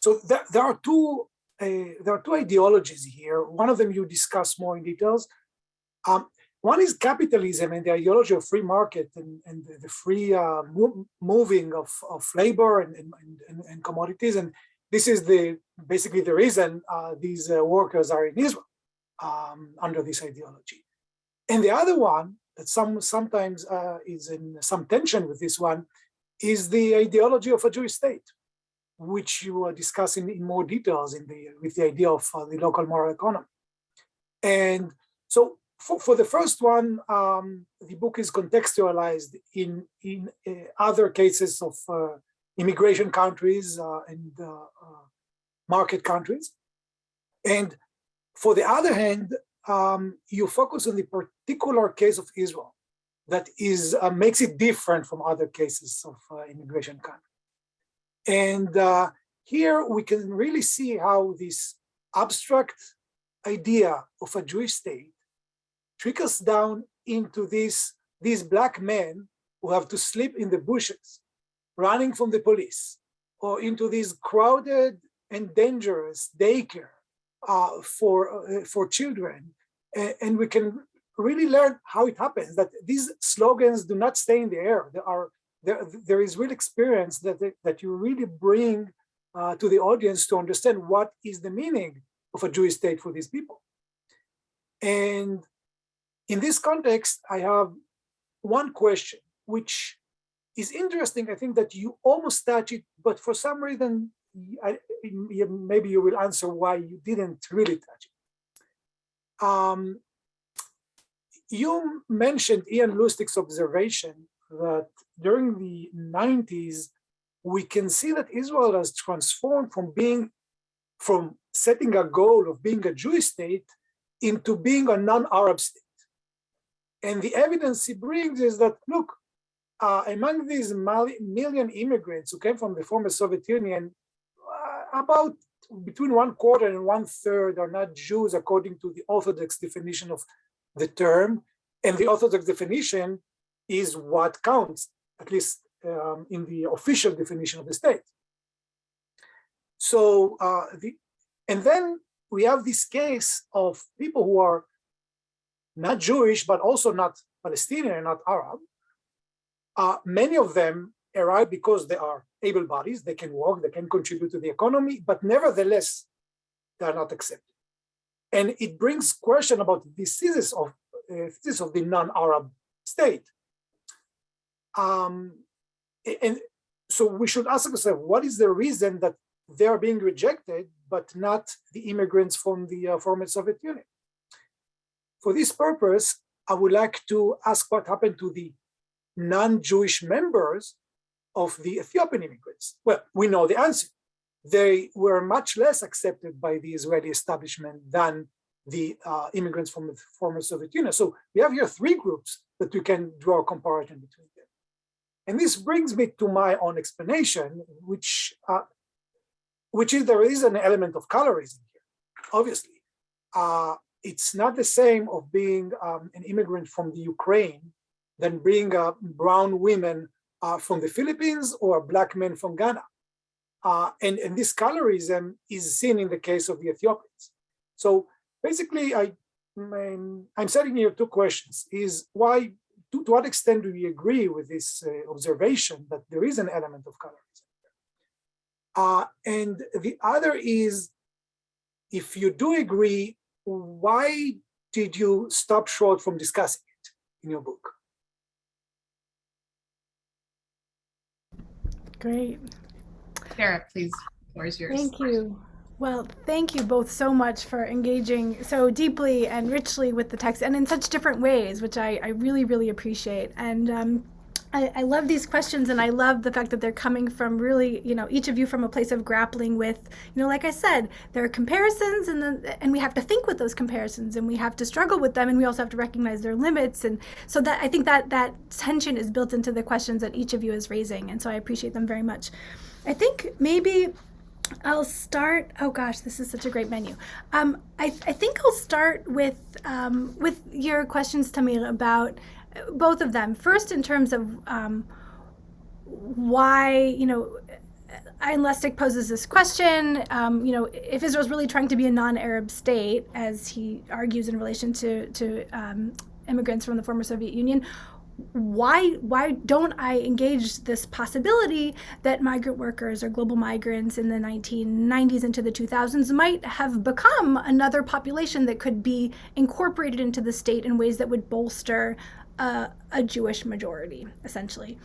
So there are two ideologies here. One of them you discuss more in details. One is capitalism and the ideology of free market and the free moving of labor and commodities. And this is basically the reason these workers are in Israel under this ideology. And the other one that sometimes is in some tension with this one is the ideology of a Jewish state, which you discuss in more details with the idea of the local moral economy. And so for the first one, the book is contextualized in other cases of immigration countries and market countries. And for the other hand, you focus on the particular case of Israel that makes it different from other cases of immigration countries. And here we can really see how this abstract idea of a Jewish state trickles down into these black men who have to sleep in the bushes, running from the police, or into these crowded and dangerous daycare for children. And we can really learn how it happens, that these slogans do not stay in the air. There is real experience that you really bring to the audience to understand what is the meaning of a Jewish state for these people. And in this context, I have one question, which is interesting. I think that you almost touch it, but for some reason, maybe you will answer why you didn't really touch it. You mentioned Ian Lustig's observation that during the 90s, we can see that Israel has transformed from setting a goal of being a Jewish state into being a non-Arab state. And the evidence he brings is that, look, among these million immigrants who came from the former Soviet Union, about between 1/4 and 1/3 are not Jews according to the Orthodox definition of the term. And the Orthodox definition is what counts, at least in the official definition of the state. So, and then we have this case of people who are not Jewish, but also not Palestinian, not Arab. Many of them arrive because they are able bodies, they can work, they can contribute to the economy, but nevertheless, they are not accepted. And it brings question about the diseases of the non-Arab state. And so we should ask ourselves, what is the reason that they are being rejected, but not the immigrants from the former Soviet Union? For this purpose, I would like to ask what happened to the non-Jewish members of the Ethiopian immigrants. Well, we know the answer. They were much less accepted by the Israeli establishment than the immigrants from the former Soviet Union. So we have here three groups that we can draw a comparison between them. And this brings me to my own explanation, which is there is an element of colorism here, obviously. It's not the same of being an immigrant from the Ukraine than being brown women from the Philippines or a black man from Ghana. And this colorism is seen in the case of the Ethiopians. So basically, I'm setting here two questions. Is why, to what extent do we agree with this observation that there is an element of colorism? And the other is, if you do agree, why did you stop short from discussing it in your book? Great. Sarah, please, the floor is yours. Thank you. Well, thank you both so much for engaging so deeply and richly with the text and in such different ways, which I really, really appreciate. And I love these questions, and I love the fact that they're coming from really, each of you from a place of grappling with, like I said, there are comparisons, and we have to think with those comparisons, and we have to struggle with them, and we also have to recognize their limits. And so that I think that tension is built into the questions that each of you is raising, and so I appreciate them very much. I think maybe I'll start. Oh gosh, this is such a great menu. I think I'll start with your questions, Tamir, about both of them. First, in terms of why, Ian Lustig poses this question, if Israel's really trying to be a non-Arab state, as he argues in relation to immigrants from the former Soviet Union, why don't I engage this possibility that migrant workers or global migrants in the 1990s into the 2000s might have become another population that could be incorporated into the state in ways that would bolster a Jewish majority, essentially.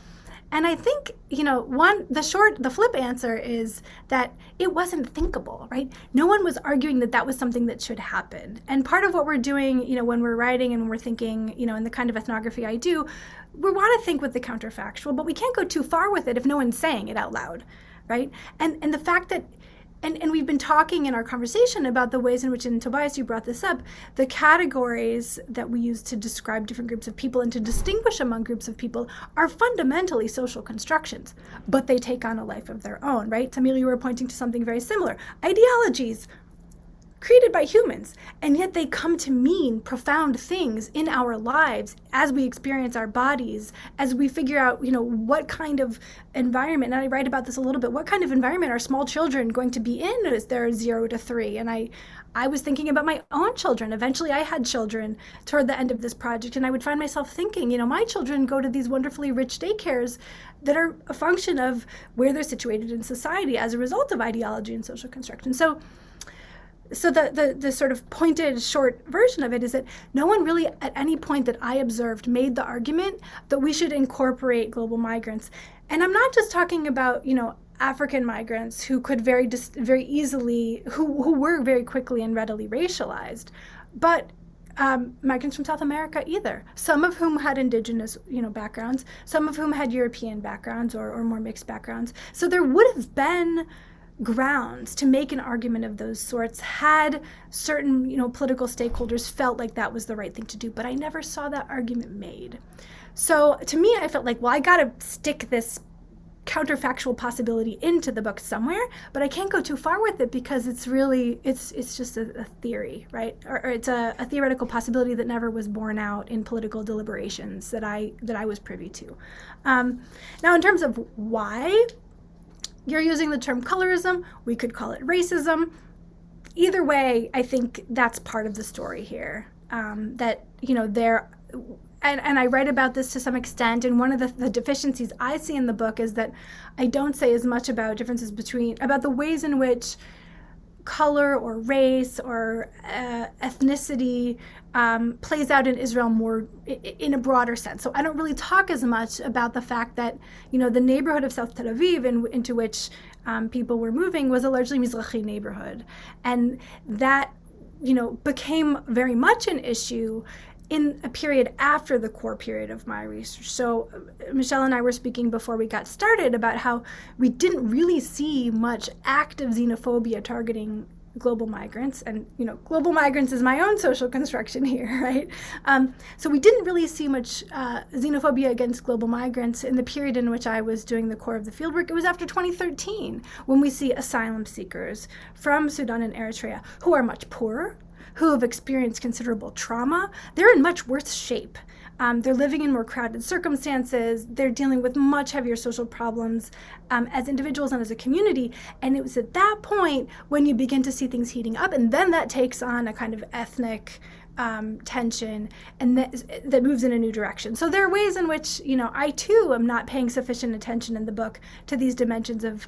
And I think, the flip answer is that it wasn't thinkable, right? No one was arguing that was something that should happen. And part of what we're doing, when we're writing and when we're thinking, in the kind of ethnography I do, we want to think with the counterfactual, but we can't go too far with it if no one's saying it out loud, right? And the fact that, and we've been talking in our conversation about the ways in which, and Tobias, you brought this up, the categories that we use to describe different groups of people and to distinguish among groups of people are fundamentally social constructions, but they take on a life of their own, right? Tamir, you were pointing to something very similar. Ideologies, created by humans, and yet they come to mean profound things in our lives as we experience our bodies, as we figure out, what kind of environment, and I write about this a little bit, what kind of environment are small children going to be in as they're 0 to 3? And I was thinking about my own children. Eventually I had children toward the end of this project, and I would find myself thinking, my children go to these wonderfully rich daycares that are a function of where they're situated in society as a result of ideology and social construction. So the sort of pointed short version of it is that no one really at any point that I observed made the argument that we should incorporate global migrants. And I'm not just talking about, African migrants who could very easily, who were very quickly and readily racialized, but migrants from South America either, some of whom had indigenous, backgrounds, some of whom had European backgrounds or more mixed backgrounds. So there would have been grounds to make an argument of those sorts had certain, political stakeholders felt like that was the right thing to do, but I never saw that argument made. So to me, I felt like, well, I got to stick this counterfactual possibility into the book somewhere, but I can't go too far with it because it's really, it's just a theory, right? Or it's a theoretical possibility that never was borne out in political deliberations that I was privy to. Now, in terms of why you're using the term colorism, we could call it racism. Either way, I think that's part of the story here. That, there, and I write about this to some extent, and one of the deficiencies I see in the book is that I don't say as much about differences about the ways in which color or race or ethnicity plays out in Israel more in a broader sense. So I don't really talk as much about the fact that, the neighborhood of South Tel Aviv into which people were moving was a largely Mizrahi neighborhood. And that, became very much an issue in a period after the core period of my research. So Michelle and I were speaking before we got started about how we didn't really see much active xenophobia targeting global migrants. And, global migrants is my own social construction here, right? So we didn't really see much xenophobia against global migrants in the period in which I was doing the core of the fieldwork. It was after 2013 when we see asylum seekers from Sudan and Eritrea who are much poorer, who have experienced considerable trauma. They're in much worse shape. They're living in more crowded circumstances. They're dealing with much heavier social problems as individuals and as a community. And it was at that point when you begin to see things heating up, and then that takes on a kind of ethnic tension, and that moves in a new direction. So there are ways in which, I too am not paying sufficient attention in the book to these dimensions of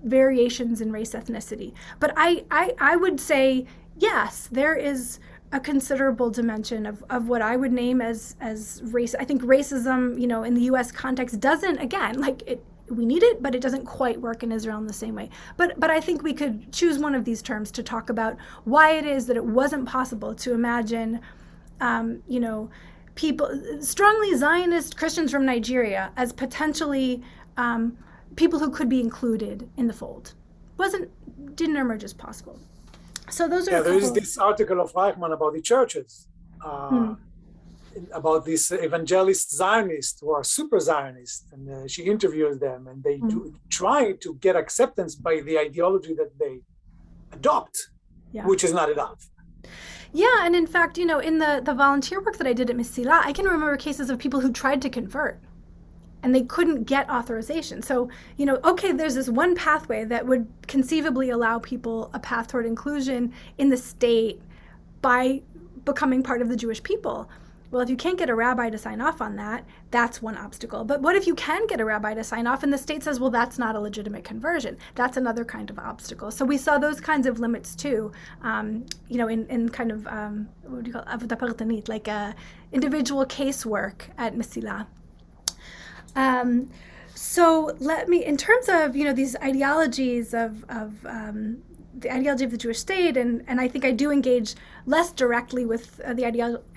variations in race ethnicity. But I would say, yes, there is a considerable dimension of what I would name as race. I think racism, in the U.S. context doesn't, again, we need it, but it doesn't quite work in Israel in the same way. But I think we could choose one of these terms to talk about why it is that it wasn't possible to imagine, people, strongly Zionist Christians from Nigeria as potentially people who could be included in the fold. Didn't emerge as possible. So those are there is this article of Reichman about the churches, about these evangelist Zionists who are super Zionists, and she interviews them, and they do try to get acceptance by the ideology that they adopt, which is not enough. Yeah, and in fact, in the volunteer work that I did at Mesilah, I can remember cases of people who tried to convert and they couldn't get authorization. So, okay, there's this one pathway that would conceivably allow people a path toward inclusion in the state by becoming part of the Jewish people. Well, if you can't get a rabbi to sign off on that, that's one obstacle. But what if you can get a rabbi to sign off and the state says, well, that's not a legitimate conversion? That's another kind of obstacle. So we saw those kinds of limits too, in kind of, what do you call it, avoda partanit, like individual casework at Mesilah. So let me, in terms of, these ideologies of the ideology of the Jewish state, and I think I do engage less directly with the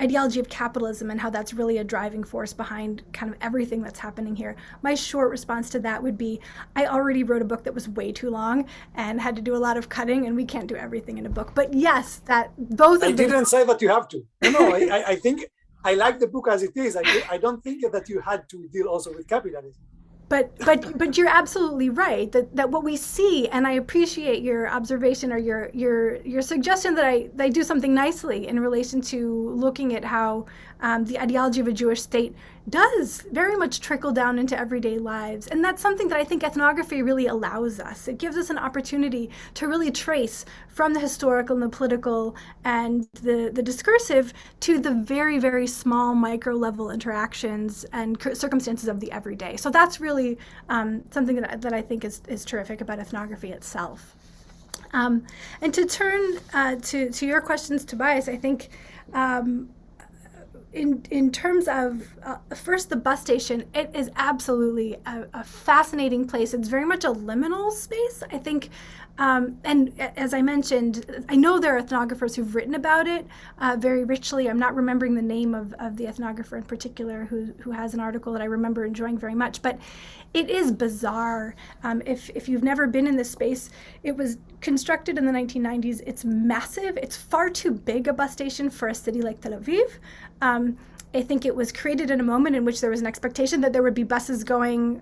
ideology of capitalism and how that's really a driving force behind kind of everything that's happening here. My short response to that would be, I already wrote a book that was way too long and had to do a lot of cutting, and we can't do everything in a book. But yes, that both I didn't say that you have to. No, I think I like the book as it is. I don't think that you had to deal also with capitalism. But you're absolutely right that what we see, and I appreciate your observation or your suggestion that I do something nicely in relation to looking at how the ideology of a Jewish state does very much trickle down into everyday lives. And that's something that I think ethnography really allows us. It gives us an opportunity to really trace from the historical and the political and the discursive to the very, very small micro level interactions and circumstances of the everyday. So that's really something that I think is terrific about ethnography itself. And to turn to your questions, Tobias, I think in terms of first the bus station, it is absolutely a fascinating place. It's very much a liminal space, I think. And as I mentioned, I know there are ethnographers who've written about it very richly. I'm not remembering the name of the ethnographer in particular who has an article that I remember enjoying very much, but it is bizarre. If you've never been in this space, it was constructed in the 1990s. It's massive. It's far too big a bus station for a city like Tel Aviv. I think it was created in a moment in which there was an expectation that there would be buses going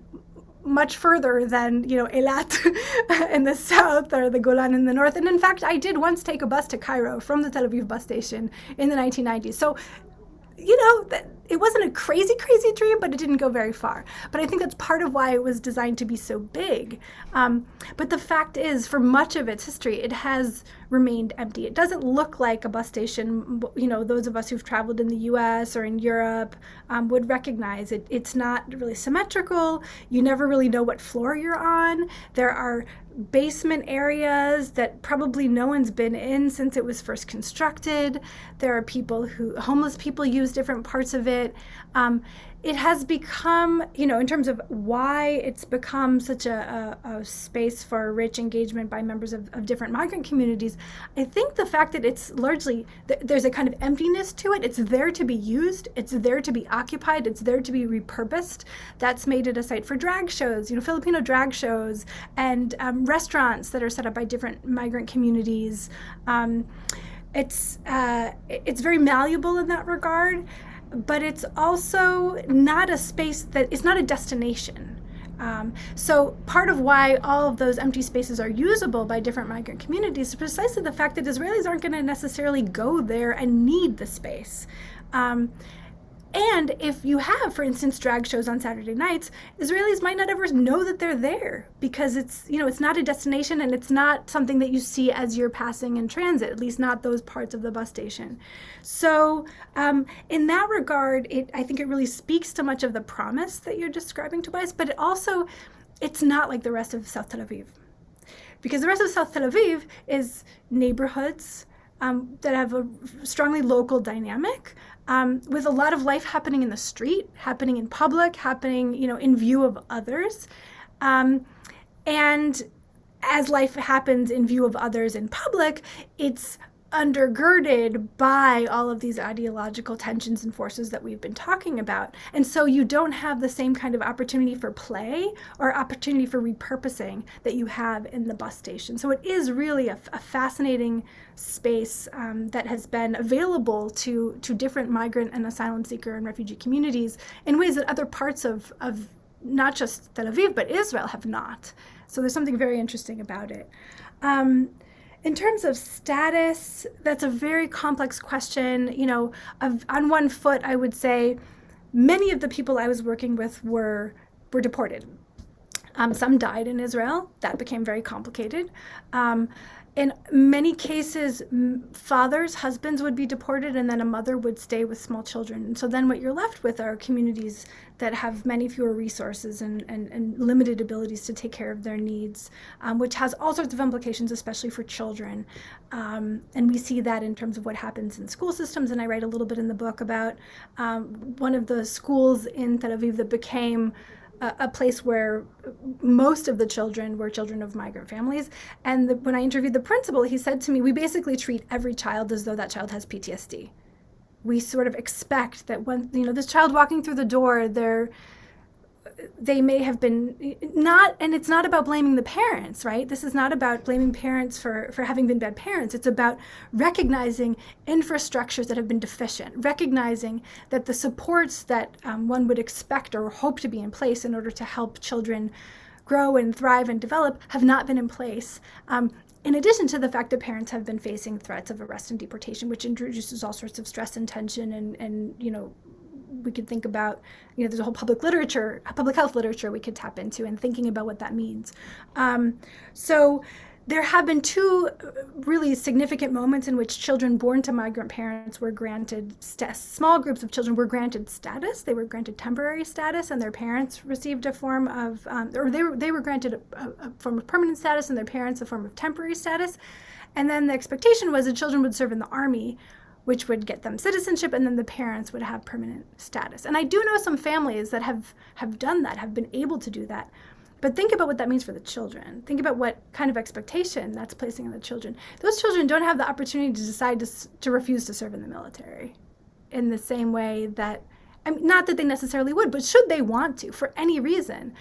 much further than, Eilat in the south or the Golan in the north. And in fact, I did once take a bus to Cairo from the Tel Aviv bus station in the 1990s. So, it wasn't a crazy, crazy dream, but it didn't go very far. But I think that's part of why it was designed to be so big. But the fact is, for much of its history, it has remained empty. It doesn't look like a bus station, those of us who've traveled in the US or in Europe would recognize it. It's not really symmetrical. You never really know what floor you're on. There are basement areas that probably no one's been in since it was first constructed. There are homeless people use different parts of it. It has become, in terms of why it's become such a space for rich engagement by members of different migrant communities, I think the fact that it's largely, there's a kind of emptiness to it. It's there to be used. It's there to be occupied. It's there to be repurposed. That's made it a site for drag shows, Filipino drag shows, and restaurants that are set up by different migrant communities. It's very malleable in that regard. But it's also not a space it's not a destination. So part of why all of those empty spaces are usable by different migrant communities is precisely the fact that Israelis aren't going to necessarily go there and need the space. And if you have, for instance, drag shows on Saturday nights, Israelis might not ever know that they're there because it's not a destination and it's not something that you see as you're passing in transit, at least not those parts of the bus station. So in that regard, I think it really speaks to much of the promise that you're describing, Tobias, but it's not like the rest of South Tel Aviv. Because the rest of South Tel Aviv is neighborhoods that have a strongly local dynamic, with a lot of life happening in the street, happening in public, happening, in view of others. And as life happens in view of others in public, it's undergirded by all of these ideological tensions and forces that we've been talking about. And so you don't have the same kind of opportunity for play or opportunity for repurposing that you have in the bus station. So it is really a fascinating space that has been available to different migrant and asylum seeker and refugee communities in ways that other parts of not just Tel Aviv, but Israel have not. So there's something very interesting about it. In terms of status, that's a very complex question. On one foot, I would say many of the people I was working with were deported. Some died in Israel. That became very complicated. In many cases, husbands would be deported, and then a mother would stay with small children. And so then what you're left with are communities that have many fewer resources and limited abilities to take care of their needs, which has all sorts of implications, especially for children. And we see that in terms of what happens in school systems. And I write a little bit in the book about one of the schools in Tel Aviv that became a place where most of the children were children of migrant families. And when I interviewed the principal, he said to me, we basically treat every child as though that child has PTSD. We sort of expect that when, this child walking through the door, they may have been not, and it's not about blaming the parents, right? This is not about blaming parents for having been bad parents. It's about recognizing infrastructures that have been deficient, recognizing that the supports that one would expect or hope to be in place in order to help children grow and thrive and develop have not been in place. In addition to the fact that parents have been facing threats of arrest and deportation, which introduces all sorts of stress and tension, and we could think about, there's a whole public health literature we could tap into and thinking about what that means. So there have been two really significant moments in which children born to migrant parents were granted, small groups of children were granted status. They were granted temporary status, and their parents received a form of, or they were granted a form of permanent status, and their parents a form of temporary status. And then the expectation was that children would serve in the army, which would get them citizenship, and then the parents would have permanent status. And I do know some families that have done that, have been able to do that. But think about what that means for the children. Think about what kind of expectation that's placing on the children. Those children don't have the opportunity to decide to refuse to serve in the military in the same way that, not that they necessarily would, but should they want to, for any reason,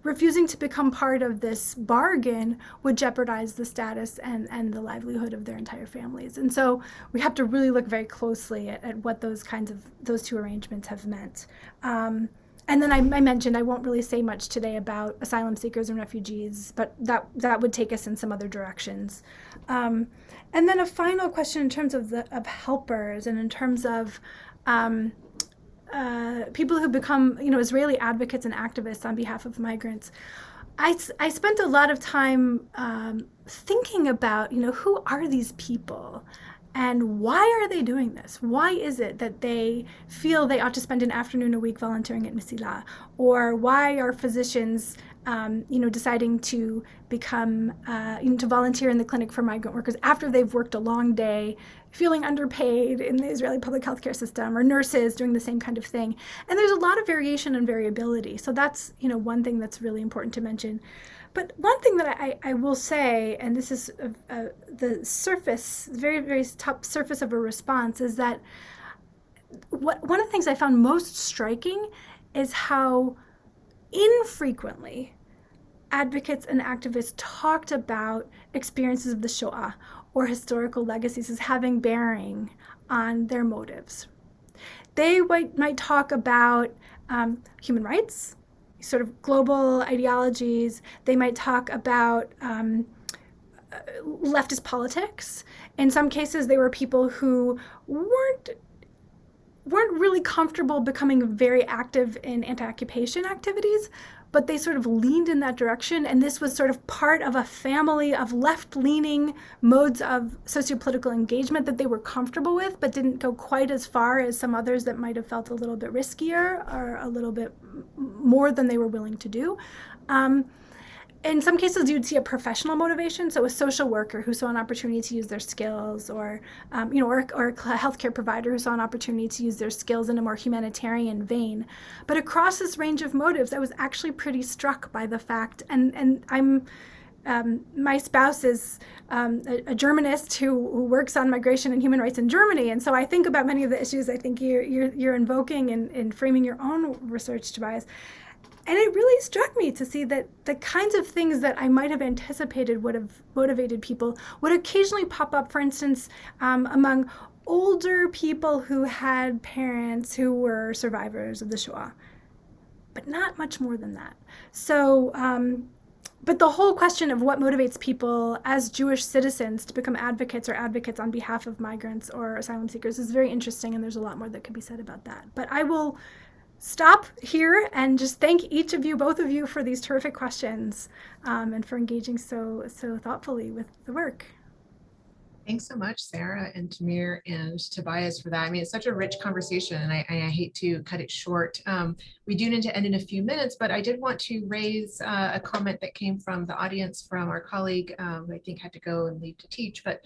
refusing to become part of this bargain would jeopardize the status and the livelihood of their entire families. And so we have to really look very closely at what those two arrangements have meant. And then I mentioned I won't really say much today about asylum seekers and refugees, but that would take us in some other directions. And then a final question in terms of helpers and in terms of people who become, Israeli advocates and activists on behalf of migrants. I spent a lot of time thinking about, who are these people? And why are they doing this? Why is it that they feel they ought to spend an afternoon a week volunteering at Misilah? Or why are physicians, deciding to become, to volunteer in the clinic for migrant workers after they've worked a long day, feeling underpaid in the Israeli public healthcare system, or nurses doing the same kind of thing? And there's a lot of variation and variability. So that's, one thing that's really important to mention. But one thing that I will say, and this is the surface, very, very top surface of a response, is that one of the things I found most striking is how infrequently advocates and activists talked about experiences of the Shoah or historical legacies as having bearing on their motives. They might talk about human rights, sort of global ideologies. They might talk about leftist politics. In some cases, they were people who weren't really comfortable becoming very active in anti-occupation activities, but they sort of leaned in that direction. And this was sort of part of a family of left-leaning modes of sociopolitical engagement that they were comfortable with, but didn't go quite as far as some others that might have felt a little bit riskier or a little bit more than they were willing to do. In some cases, you'd see a professional motivation, so a social worker who saw an opportunity to use their skills, or or a healthcare provider who saw an opportunity to use their skills in a more humanitarian vein. But across this range of motives, I was actually pretty struck by the fact, and I'm my spouse is a Germanist who works on migration and human rights in Germany, and so I think about many of the issues I think you're invoking in framing your own research, Tobias. And it really struck me to see that the kinds of things that I might have anticipated would have motivated people would occasionally pop up, for instance, among older people who had parents who were survivors of the Shoah, but not much more than that. So, but the whole question of what motivates people as Jewish citizens to become advocates or advocates on behalf of migrants or asylum seekers is very interesting, and there's a lot more that could be said about that. But I will stop here and just thank each of you, both of you, for these terrific questions and for engaging so thoughtfully with the work. Thanks so much, Sarah and Tamir and Tobias, for that. I mean, it's such a rich conversation, and I hate to cut it short. We do need to end in a few minutes, but I did want to raise a comment that came from the audience from our colleague, who I think had to go and leave to teach, but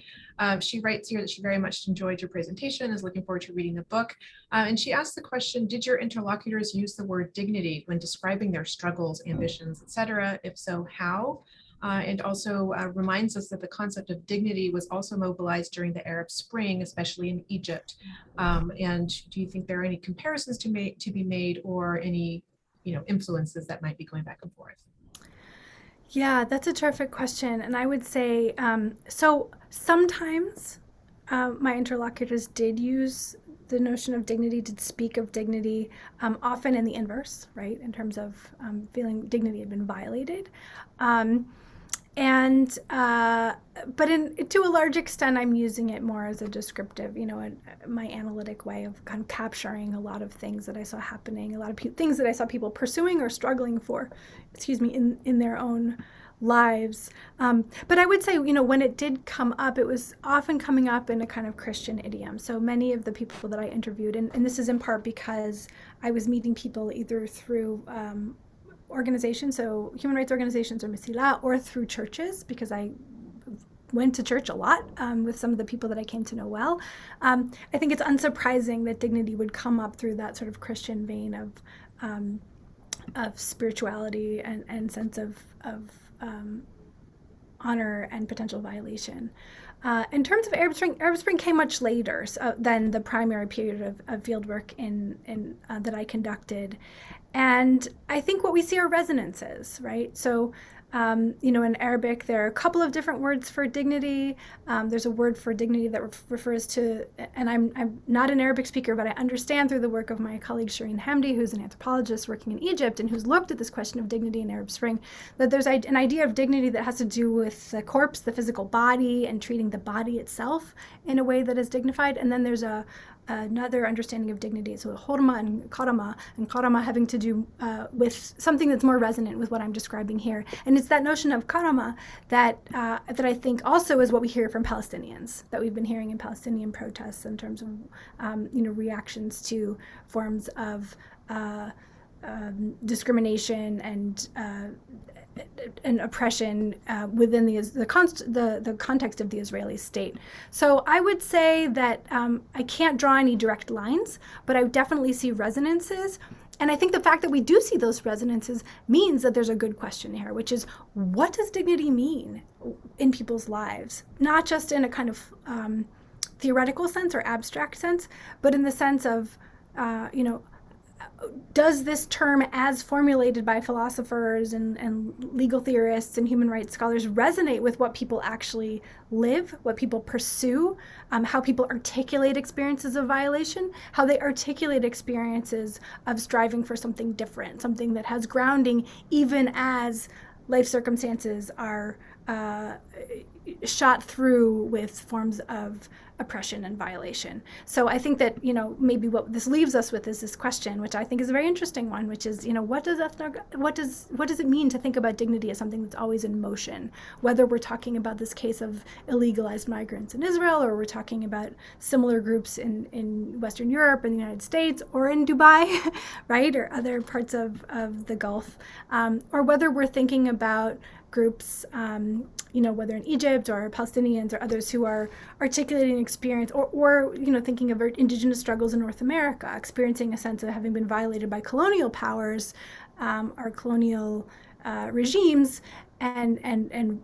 she writes here that she very much enjoyed your presentation, is looking forward to reading the book. And she asked the question, did your interlocutors use the word dignity when describing their struggles, ambitions, etc.? If so, how? And also reminds us that the concept of dignity was also mobilized during the Arab Spring, especially in Egypt. And do you think there are any comparisons to be made, or any influences that might be going back and forth? Yeah, that's a terrific question. And I would say, so sometimes my interlocutors did use the notion of dignity, did speak of dignity, often in the inverse, right, in terms of feeling dignity had been violated. But to a large extent, I'm using it more as a descriptive, my analytic way of kind of capturing a lot of things that I saw happening, a lot of things that I saw people pursuing or struggling for, in their own lives. But I would say, when it did come up, it was often coming up in a kind of Christian idiom. So many of the people that I interviewed, and this is in part because I was meeting people either through organizations, so human rights organizations or Mesila, or through churches, because I went to church a lot with some of the people that I came to know well. I think it's unsurprising that dignity would come up through that sort of Christian vein of spirituality and sense of honor and potential violation. In terms of Arab Spring came much later than the primary period of fieldwork that I conducted. And I think what we see are resonances, right? So, in Arabic, there are a couple of different words for dignity. There's a word for dignity that refers to, and I'm not an Arabic speaker, but I understand through the work of my colleague Shireen Hamdi, who's an anthropologist working in Egypt and who's looked at this question of dignity in Arab Spring, that there's an idea of dignity that has to do with the corpse, the physical body, and treating the body itself in a way that is dignified. And then there's another understanding of dignity, so horma and karama having to do with something that's more resonant with what I'm describing here. And it's that notion of karama that I think also is what we hear from Palestinians, that we've been hearing in Palestinian protests in terms of reactions to forms of discrimination and oppression within the context of the Israeli state. So I would say that I can't draw any direct lines, but I definitely see resonances. And I think the fact that we do see those resonances means that there's a good question here, which is, what does dignity mean in people's lives? Not just in a kind of theoretical sense or abstract sense, but in the sense of, does this term, as formulated by philosophers and legal theorists and human rights scholars, resonate with what people actually live, what people pursue, how people articulate experiences of violation, how they articulate experiences of striving for something different, something that has grounding even as life circumstances are shot through with forms of oppression and violation. So I think that, maybe what this leaves us with is this question, which I think is a very interesting one, which is, what does it mean to think about dignity as something that's always in motion, whether we're talking about this case of illegalized migrants in Israel, or we're talking about similar groups in Western Europe and the United States, or in Dubai, right, or other parts of the Gulf, or whether we're thinking about groups, whether in Egypt or Palestinians or others who are articulating experience, or thinking of indigenous struggles in North America, experiencing a sense of having been violated by colonial powers or colonial regimes, and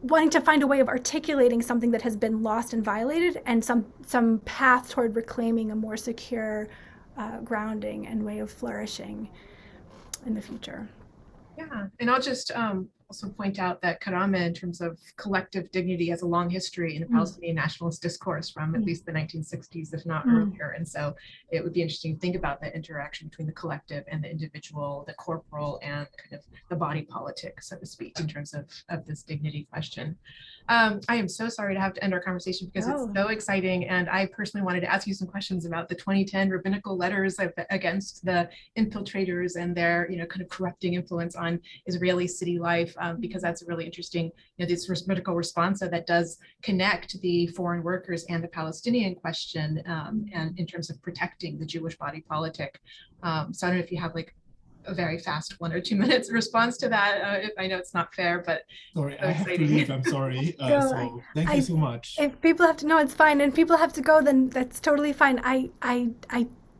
wanting to find a way of articulating something that has been lost and violated, and some path toward reclaiming a more secure grounding and way of flourishing in the future. Yeah, and I'll just also point out that karama, in terms of collective dignity, has a long history in the Palestinian nationalist discourse from at least the 1960s, if not earlier. And so it would be interesting to think about the interaction between the collective and the individual, the corporal, and kind of the body politic, so to speak, in terms of this dignity question. I am so sorry to have to end our conversation because it's so exciting. And I personally wanted to ask you some questions about the 2010 rabbinical letters against the infiltrators and their, kind of corrupting influence on Israeli city life, because that's a really interesting, this rabbinical responsa that does connect the foreign workers and the Palestinian question, and in terms of protecting the Jewish body politic. So I don't know if you have like a very fast 1 or 2 minutes response to that. I know it's not fair, but sorry, I have to leave. I'm sorry. So thank you so much. If people have to know, it's fine. And if people have to go, then that's totally fine. I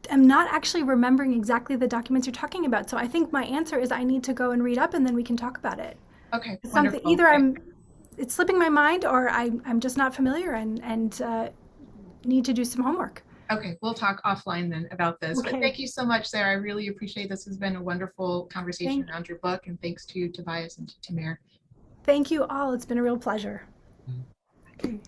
am not actually remembering exactly the documents you're talking about. So I think my answer is I need to go and read up, and then we can talk about it. Okay. Something either it's slipping my mind, or I'm just not familiar and need to do some homework. Okay, we'll talk offline then about this. Okay. But thank you so much, Sarah. I really appreciate this. Has been a wonderful conversation around your book, and thanks to Tobias and to Tamir. Thank you all. It's been a real pleasure. Okay.